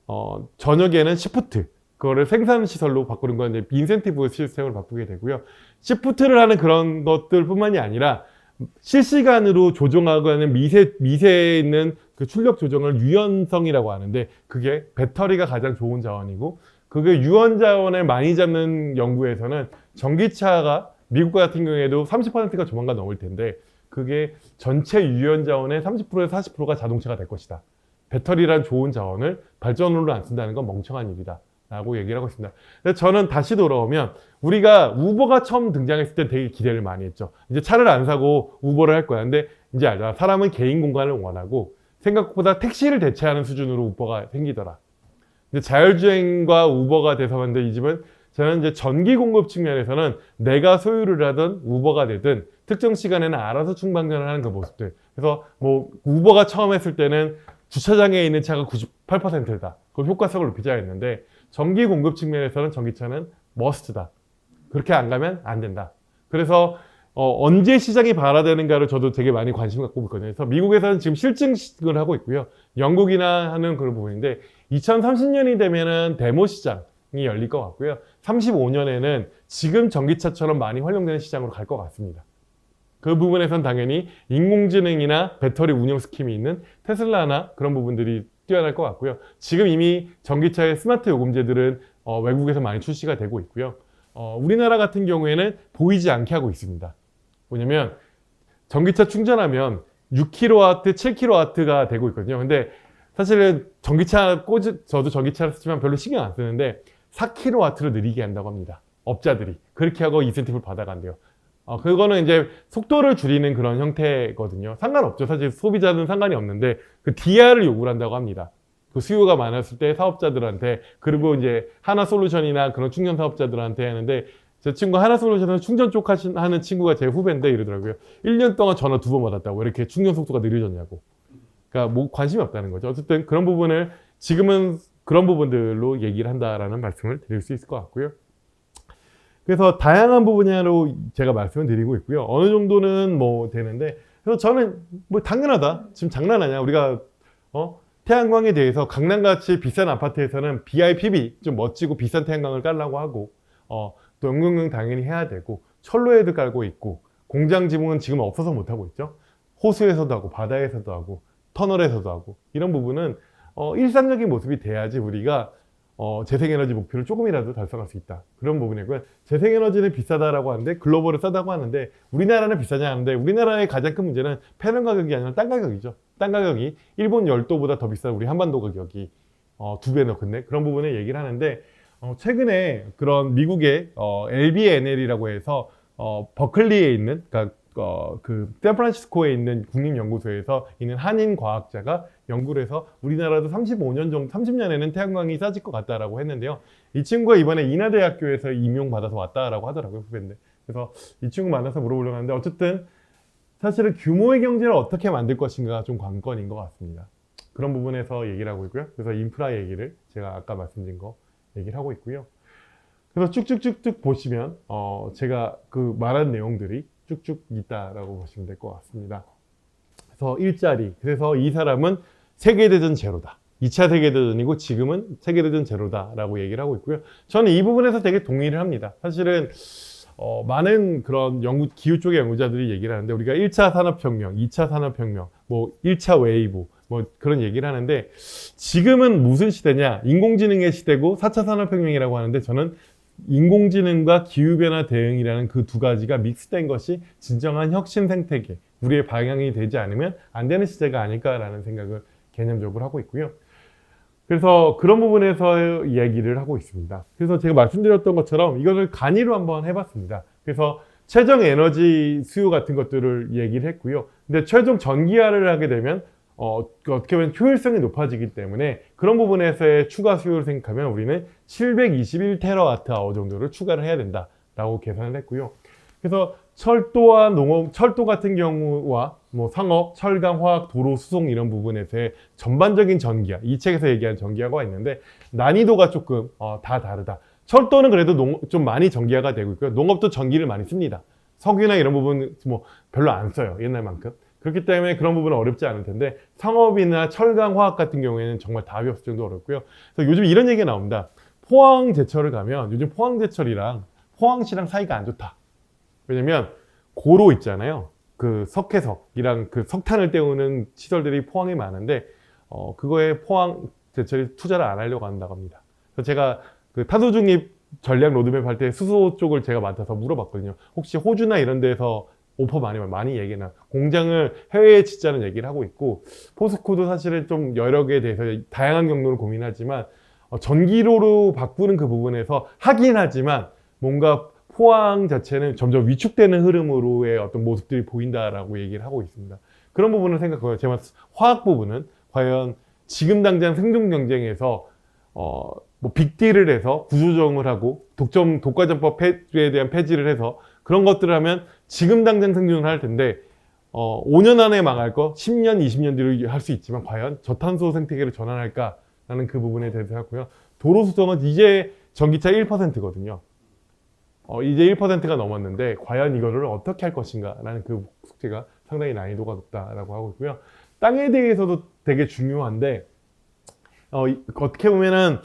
저녁에는 시프트 그거를 생산 시설로 바꾸는 건 이제 인센티브 시스템으로 바꾸게 되고요. 시프트를 하는 그런 것들뿐만이 아니라 실시간으로 조정하고 하는 미세에 있는 그 출력 조정을 유연성이라고 하는데 그게 배터리가 가장 좋은 자원이고 그게 유연 자원을 많이 잡는 연구에서는 전기차가 미국 같은 경우에도 30%가 조만간 넘을 텐데 그게 전체 유연 자원의 30%에서 40%가 자동차가 될 것이다. 배터리란 좋은 자원을 발전으로 안 쓴다는 건 멍청한 일이다. 라고 얘기를 하고 있습니다. 근데 저는 다시 돌아오면 우리가 우버가 처음 등장했을 때 되게 기대를 많이 했죠. 이제 차를 안 사고 우버를 할 거야. 근데 이제 알잖아. 사람은 개인 공간을 원하고 생각보다 택시를 대체하는 수준으로 우버가 생기더라. 근데 자율주행과 우버가 돼서만데 이 집은 저는 이제 전기 공급 측면에서는 내가 소유를 하든 우버가 되든 특정 시간에는 알아서 충방전을 하는 그 모습들. 그래서 뭐 우버가 처음 했을 때는 주차장에 있는 차가 98%다. 그럼 효과성을 높이자 했는데 전기 공급 측면에서는 전기차는 머스트다. 그렇게 안 가면 안 된다. 그래서 언제 시장이 발화되는가를 저도 되게 많이 관심 갖고 있거든요. 그래서 미국에서는 지금 실증을 하고 있고요. 영국이나 하는 그런 부분인데 2030년이 되면은 데모 시장이 열릴 것 같고요. 35년에는 지금 전기차처럼 많이 활용되는 시장으로 갈 것 같습니다. 그 부분에선 당연히 인공지능이나 배터리 운영 스킴이 있는 테슬라나 그런 부분들이 뛰어날 것 같고요. 지금 이미 전기차의 스마트 요금제들은 외국에서 많이 출시가 되고 있고요. 우리나라 같은 경우에는 보이지 않게 하고 있습니다. 뭐냐면 전기차 충전하면 6kW, 7kW가 되고 있거든요. 근데 사실은 저도 전기차를 쓰지만 별로 신경 안 쓰는데 4kW를 느리게 한다고 합니다. 업자들이. 그렇게 하고 인센티브를 받아간대요. 그거는 이제 속도를 줄이는 그런 형태거든요. 상관없죠. 사실 소비자는 상관이 없는데 그 DR을 요구를 한다고 합니다. 그 수요가 많았을 때 사업자들한테, 그리고 이제 하나솔루션이나 그런 충전 사업자들한테 하는데, 제 친구 하나솔루션은 충전 쪽 하는 친구가 제 후배인데 이러더라고요. 1년 동안 전화 2번 받았다고. 왜 이렇게 충전 속도가 느려졌냐고. 그러니까 뭐 관심이 없다는 거죠. 어쨌든 그런 부분을 지금은 그런 부분들로 얘기를 한다라는 말씀을 드릴 수 있을 것 같고요. 그래서 다양한 부분으로 제가 말씀을 드리고 있고요. 어느 정도는 뭐 되는데, 그래서 저는 뭐 당연하다. 지금 장난하냐. 우리가 태양광에 대해서 강남같이 비싼 아파트에서는 BIPB, 좀 멋지고 비싼 태양광을 깔라고 하고, 또 연금용 당연히 해야 되고, 철로에도 깔고 있고, 공장 지붕은 지금 없어서 못하고 있죠. 호수에서도 하고, 바다에서도 하고, 터널에서도 하고, 이런 부분은 일상적인 모습이 돼야지 우리가 재생에너지 목표를 조금이라도 달성할 수 있다. 그런 부분이고요. 재생에너지는 비싸다라고 하는데, 글로벌은 싸다고 하는데, 우리나라는 비싸냐 하는데, 우리나라의 가장 큰 문제는 패널 가격이 아니라 땅 가격이죠. 땅 가격이 일본 열도보다 더 비싼 우리 한반도 가격이 2배나 큰데, 그런 부분에 얘기를 하는데, 최근에 그런 미국의 LBNL이라고 해서 버클리에 있는, 그러니까 그 샌프란시스코에 있는 국립연구소에서 있는 한인 과학자가 연구를 해서 우리나라도 35년 정도, 30년에는 태양광이 싸질 것 같다라고 했는데요. 이 친구가 이번에 인하대학교에서 임용받아서 왔다라고 하더라고요, 후배인데. 그래서 이 친구 만나서 물어보려고 하는데, 어쨌든 사실은 규모의 경제를 어떻게 만들 것인가가 좀 관건인 것 같습니다. 그런 부분에서 얘기를 하고 있고요. 그래서 인프라 얘기를 제가 아까 말씀드린 거 얘기를 하고 있고요. 그래서 쭉쭉쭉쭉 보시면 제가 그 말한 내용들이 쭉쭉 있다라고 보시면 될 것 같습니다. 그래서 일자리. 그래서 이 사람은 세계대전 제로다. 2차 세계대전이고 지금은 세계대전 제로다라고 얘기를 하고 있고요. 저는 이 부분에서 되게 동의를 합니다. 사실은 많은 그런 기후 쪽의 연구자들이 얘기를 하는데, 우리가 1차 산업혁명, 2차 산업혁명, 뭐 1차 웨이브, 뭐 그런 얘기를 하는데, 지금은 무슨 시대냐? 인공지능의 시대고 4차 산업혁명이라고 하는데, 저는 인공지능과 기후변화 대응이라는 그 두 가지가 믹스된 것이 진정한 혁신 생태계, 우리의 방향이 되지 않으면 안 되는 시대가 아닐까라는 생각을 개념적으로 하고 있고요. 그래서 그런 부분에서 얘기를 하고 있습니다. 그래서 제가 말씀드렸던 것처럼 이것을 간이로 한번 해봤습니다. 그래서 최종 에너지 수요 같은 것들을 얘기를 했고요. 근데 최종 전기화를 하게 되면 어떻게 보면 효율성이 높아지기 때문에 그런 부분에서의 추가 수요를 생각하면 우리는 721TWh 정도를 추가를 해야 된다라고 계산을 했고요. 그래서 철도와 농업, 철도 같은 경우와 뭐 상업, 철강, 화학, 도로, 수송 이런 부분에서의 전반적인 전기화, 이 책에서 얘기한 전기화가 있는데 난이도가 조금 다 다르다. 철도는 그래도 좀 많이 전기화가 되고 있고요. 농업도 전기를 많이 씁니다. 석유나 이런 부분은 뭐 별로 안 써요, 옛날만큼. 그렇기 때문에 그런 부분은 어렵지 않을 텐데, 상업이나 철강, 화학 같은 경우에는 정말 답이 없을 정도 어렵고요. 그래서 요즘 이런 얘기가 나옵니다. 포항제철을 가면 요즘 포항제철이랑 포항시랑 사이가 안 좋다. 왜냐면 고로 있잖아요. 그 석회석이랑 그 석탄을 때우는 시설들이 포항에 많은데 그거에 포항제철이 투자를 안 하려고 한다고 합니다. 그래서 제가 그 탄소 중립 전략 로드맵 할 때 수소 쪽을 제가 맡아서 물어봤거든요. 혹시 호주나 이런 데서 오퍼 많이 얘기나 공장을 해외에 짓자는 얘기를 하고 있고, 포스코도 사실은 좀 여러 개에 대해서 다양한 경로를 고민하지만 전기로로 바꾸는 그 부분에서 하긴 하지만 뭔가 포항 자체는 점점 위축되는 흐름으로의 어떤 모습들이 보인다라고 얘기를 하고 있습니다. 그런 부분을 생각해요. 제가 화학 부분은 과연 지금 당장 생존 경쟁에서 뭐 빅딜을 해서 구조조정을 하고 독과점법에 대한 폐지를 해서 그런 것들을 하면 지금 당장 생존을 할 텐데 5년 안에 망할 거 10년, 20년 뒤로 할 수 있지만 과연 저탄소 생태계를 전환할까라는 그 부분에 대해서 하고요. 도로 수송은 이제 전기차 1%거든요. 이제 1%가 넘었는데 과연 이거를 어떻게 할 것인가라는 그 숙제가 상당히 난이도가 높다라고 하고 있고요. 땅에 대해서도 되게 중요한데 어떻게 보면은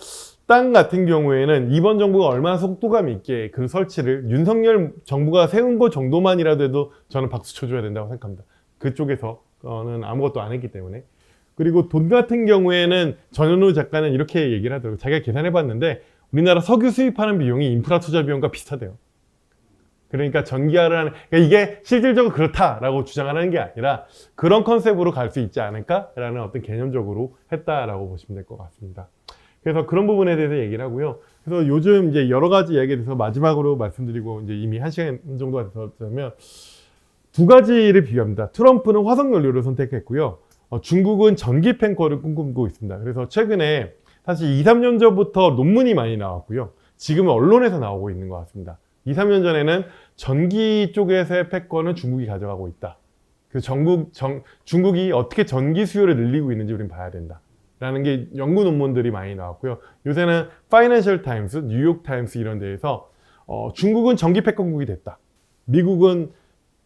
땅 같은 경우에는 이번 정부가 얼마나 속도감 있게 그 설치를 윤석열 정부가 세운 것 정도만이라도 해도 저는 박수 쳐줘야 된다고 생각합니다. 그쪽에서는 아무것도 안 했기 때문에. 그리고 돈 같은 경우에는 전현우 작가는 이렇게 얘기를 하더라고요. 자기가 계산해봤는데 우리나라 석유 수입하는 비용이 인프라 투자 비용과 비슷하대요. 그러니까 전기화를 하는, 그러니까 이게 실질적으로 그렇다라고 주장하는 게 아니라 그런 컨셉으로 갈 수 있지 않을까라는 어떤 개념적으로 했다라고 보시면 될 것 같습니다. 그래서 그런 부분에 대해서 얘기를 하고요. 그래서 요즘 이제 여러 가지 이야기에 대해서 마지막으로 말씀드리고 이제 이미 1시간 정도가 됐다면 두 가지를 비교합니다. 트럼프는 화석 연료를 선택했고요. 중국은 전기 탱커를 꿈꾸고 있습니다. 그래서 최근에 사실 2, 3년 전부터 논문이 많이 나왔고요. 지금은 언론에서 나오고 있는 것 같습니다. 2, 3년 전에는 전기 쪽에서의 패권은 중국이 가져가고 있다. 그래서 중국이 어떻게 전기 수요를 늘리고 있는지 우리는 봐야 된다. 라는 게 연구 논문들이 많이 나왔고요. 요새는 파이낸셜 타임스, 뉴욕 타임스 이런 데에서 중국은 전기 패권국이 됐다. 미국은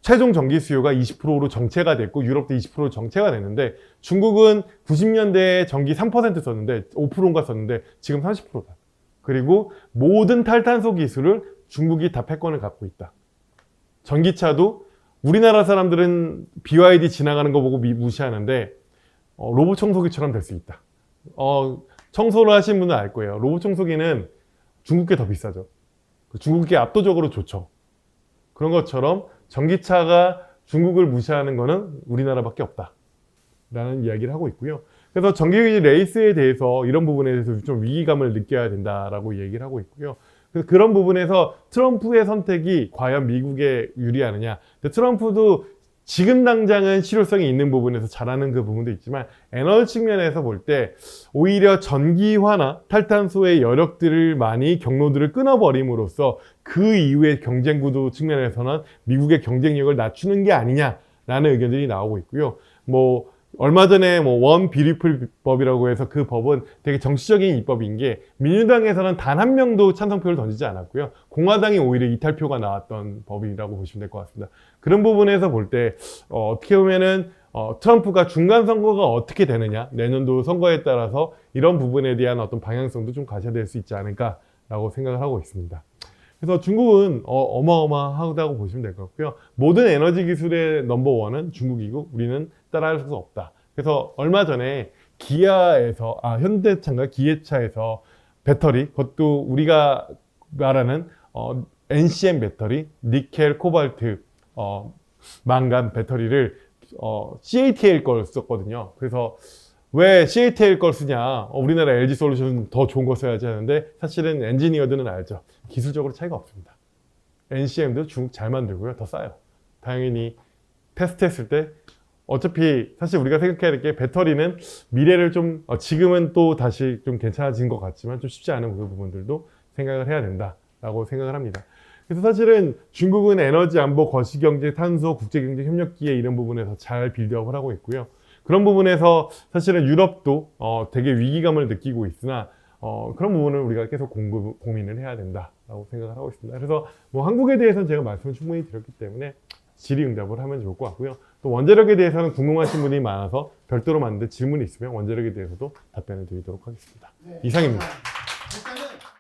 최종 전기 수요가 20%로 정체가 됐고 유럽도 20%로 정체가 됐는데 중국은 90년대에 전기 3% 썼는데 5%인가 썼는데 지금 30%다. 그리고 모든 탈탄소 기술을 중국이 다 패권을 갖고 있다. 전기차도 우리나라 사람들은 BYD 지나가는 거 보고 무시하는데 로봇 청소기처럼 될 수 있다. 청소를 하신 분은 알 거예요. 로봇 청소기는 중국게 더 비싸죠. 중국게 압도적으로 좋죠. 그런 것처럼 전기차가 중국을 무시하는 거는 우리나라밖에 없다. 라는 이야기를 하고 있고요. 그래서 전기 레이스에 대해서 이런 부분에 대해서 좀 위기감을 느껴야 된다라고 얘기를 하고 있고요. 그래서 그런 부분에서 트럼프의 선택이 과연 미국에 유리하느냐. 근데 트럼프도 지금 당장은 실효성이 있는 부분에서 잘하는 그 부분도 있지만 에너지 측면에서 볼 때 오히려 전기화나 탈탄소의 여력들을 많이 경로들을 끊어버림으로써 그 이후의 경쟁 구도 측면에서는 미국의 경쟁력을 낮추는 게 아니냐라는 의견들이 나오고 있고요. 얼마 전에 원 비리풀 법이라고 해서 그 법은 되게 정치적인 입법인 게 민주당에서는 단 한 명도 찬성표를 던지지 않았고요. 공화당이 오히려 이탈표가 나왔던 법이라고 보시면 될 것 같습니다. 그런 부분에서 볼 때 어떻게 보면은 트럼프가 중간 선거가 어떻게 되느냐 내년도 선거에 따라서 이런 부분에 대한 어떤 방향성도 좀 가셔야될 수 있지 않을까라고 생각을 하고 있습니다. 그래서 중국은 어마어마하다고 보시면 될 것 같고요. 모든 에너지 기술의 넘버원은 중국이고 우리는 따라할 수 없다. 그래서 얼마 전에 기아에서 현대차인가 기아차에서 배터리 그것도 우리가 말하는 NCM 배터리, 니켈, 코발트, 망간 배터리를 CATL 걸 썼거든요. 그래서 왜 CATL 걸 쓰냐? 우리나라 LG솔루션 더 좋은 거 써야지 하는데 사실은 엔지니어들은 알죠. 기술적으로 차이가 없습니다. NCM도 중국 잘 만들고요. 더 싸요. 당연히 테스트했을 때 어차피 사실 우리가 생각해야 될 게 배터리는 미래를 좀 지금은 또 다시 좀 괜찮아진 것 같지만 좀 쉽지 않은 그 부분들도 생각을 해야 된다라고 생각을 합니다. 그래서 사실은 중국은 에너지 안보, 거시경제, 탄소, 국제경제 협력기에 이런 부분에서 잘 빌드업을 하고 있고요. 그런 부분에서 사실은 유럽도 되게 위기감을 느끼고 있으나 그런 부분을 우리가 계속 고민을 해야 된다라고 생각을 하고 있습니다. 그래서 한국에 대해서는 제가 말씀을 충분히 드렸기 때문에 질의응답을 하면 좋을 것 같고요. 또 원자력에 대해서는 궁금하신 분이 많아서 별도로 만든 질문이 있으면 원자력에 대해서도 답변을 드리도록 하겠습니다. 이상입니다.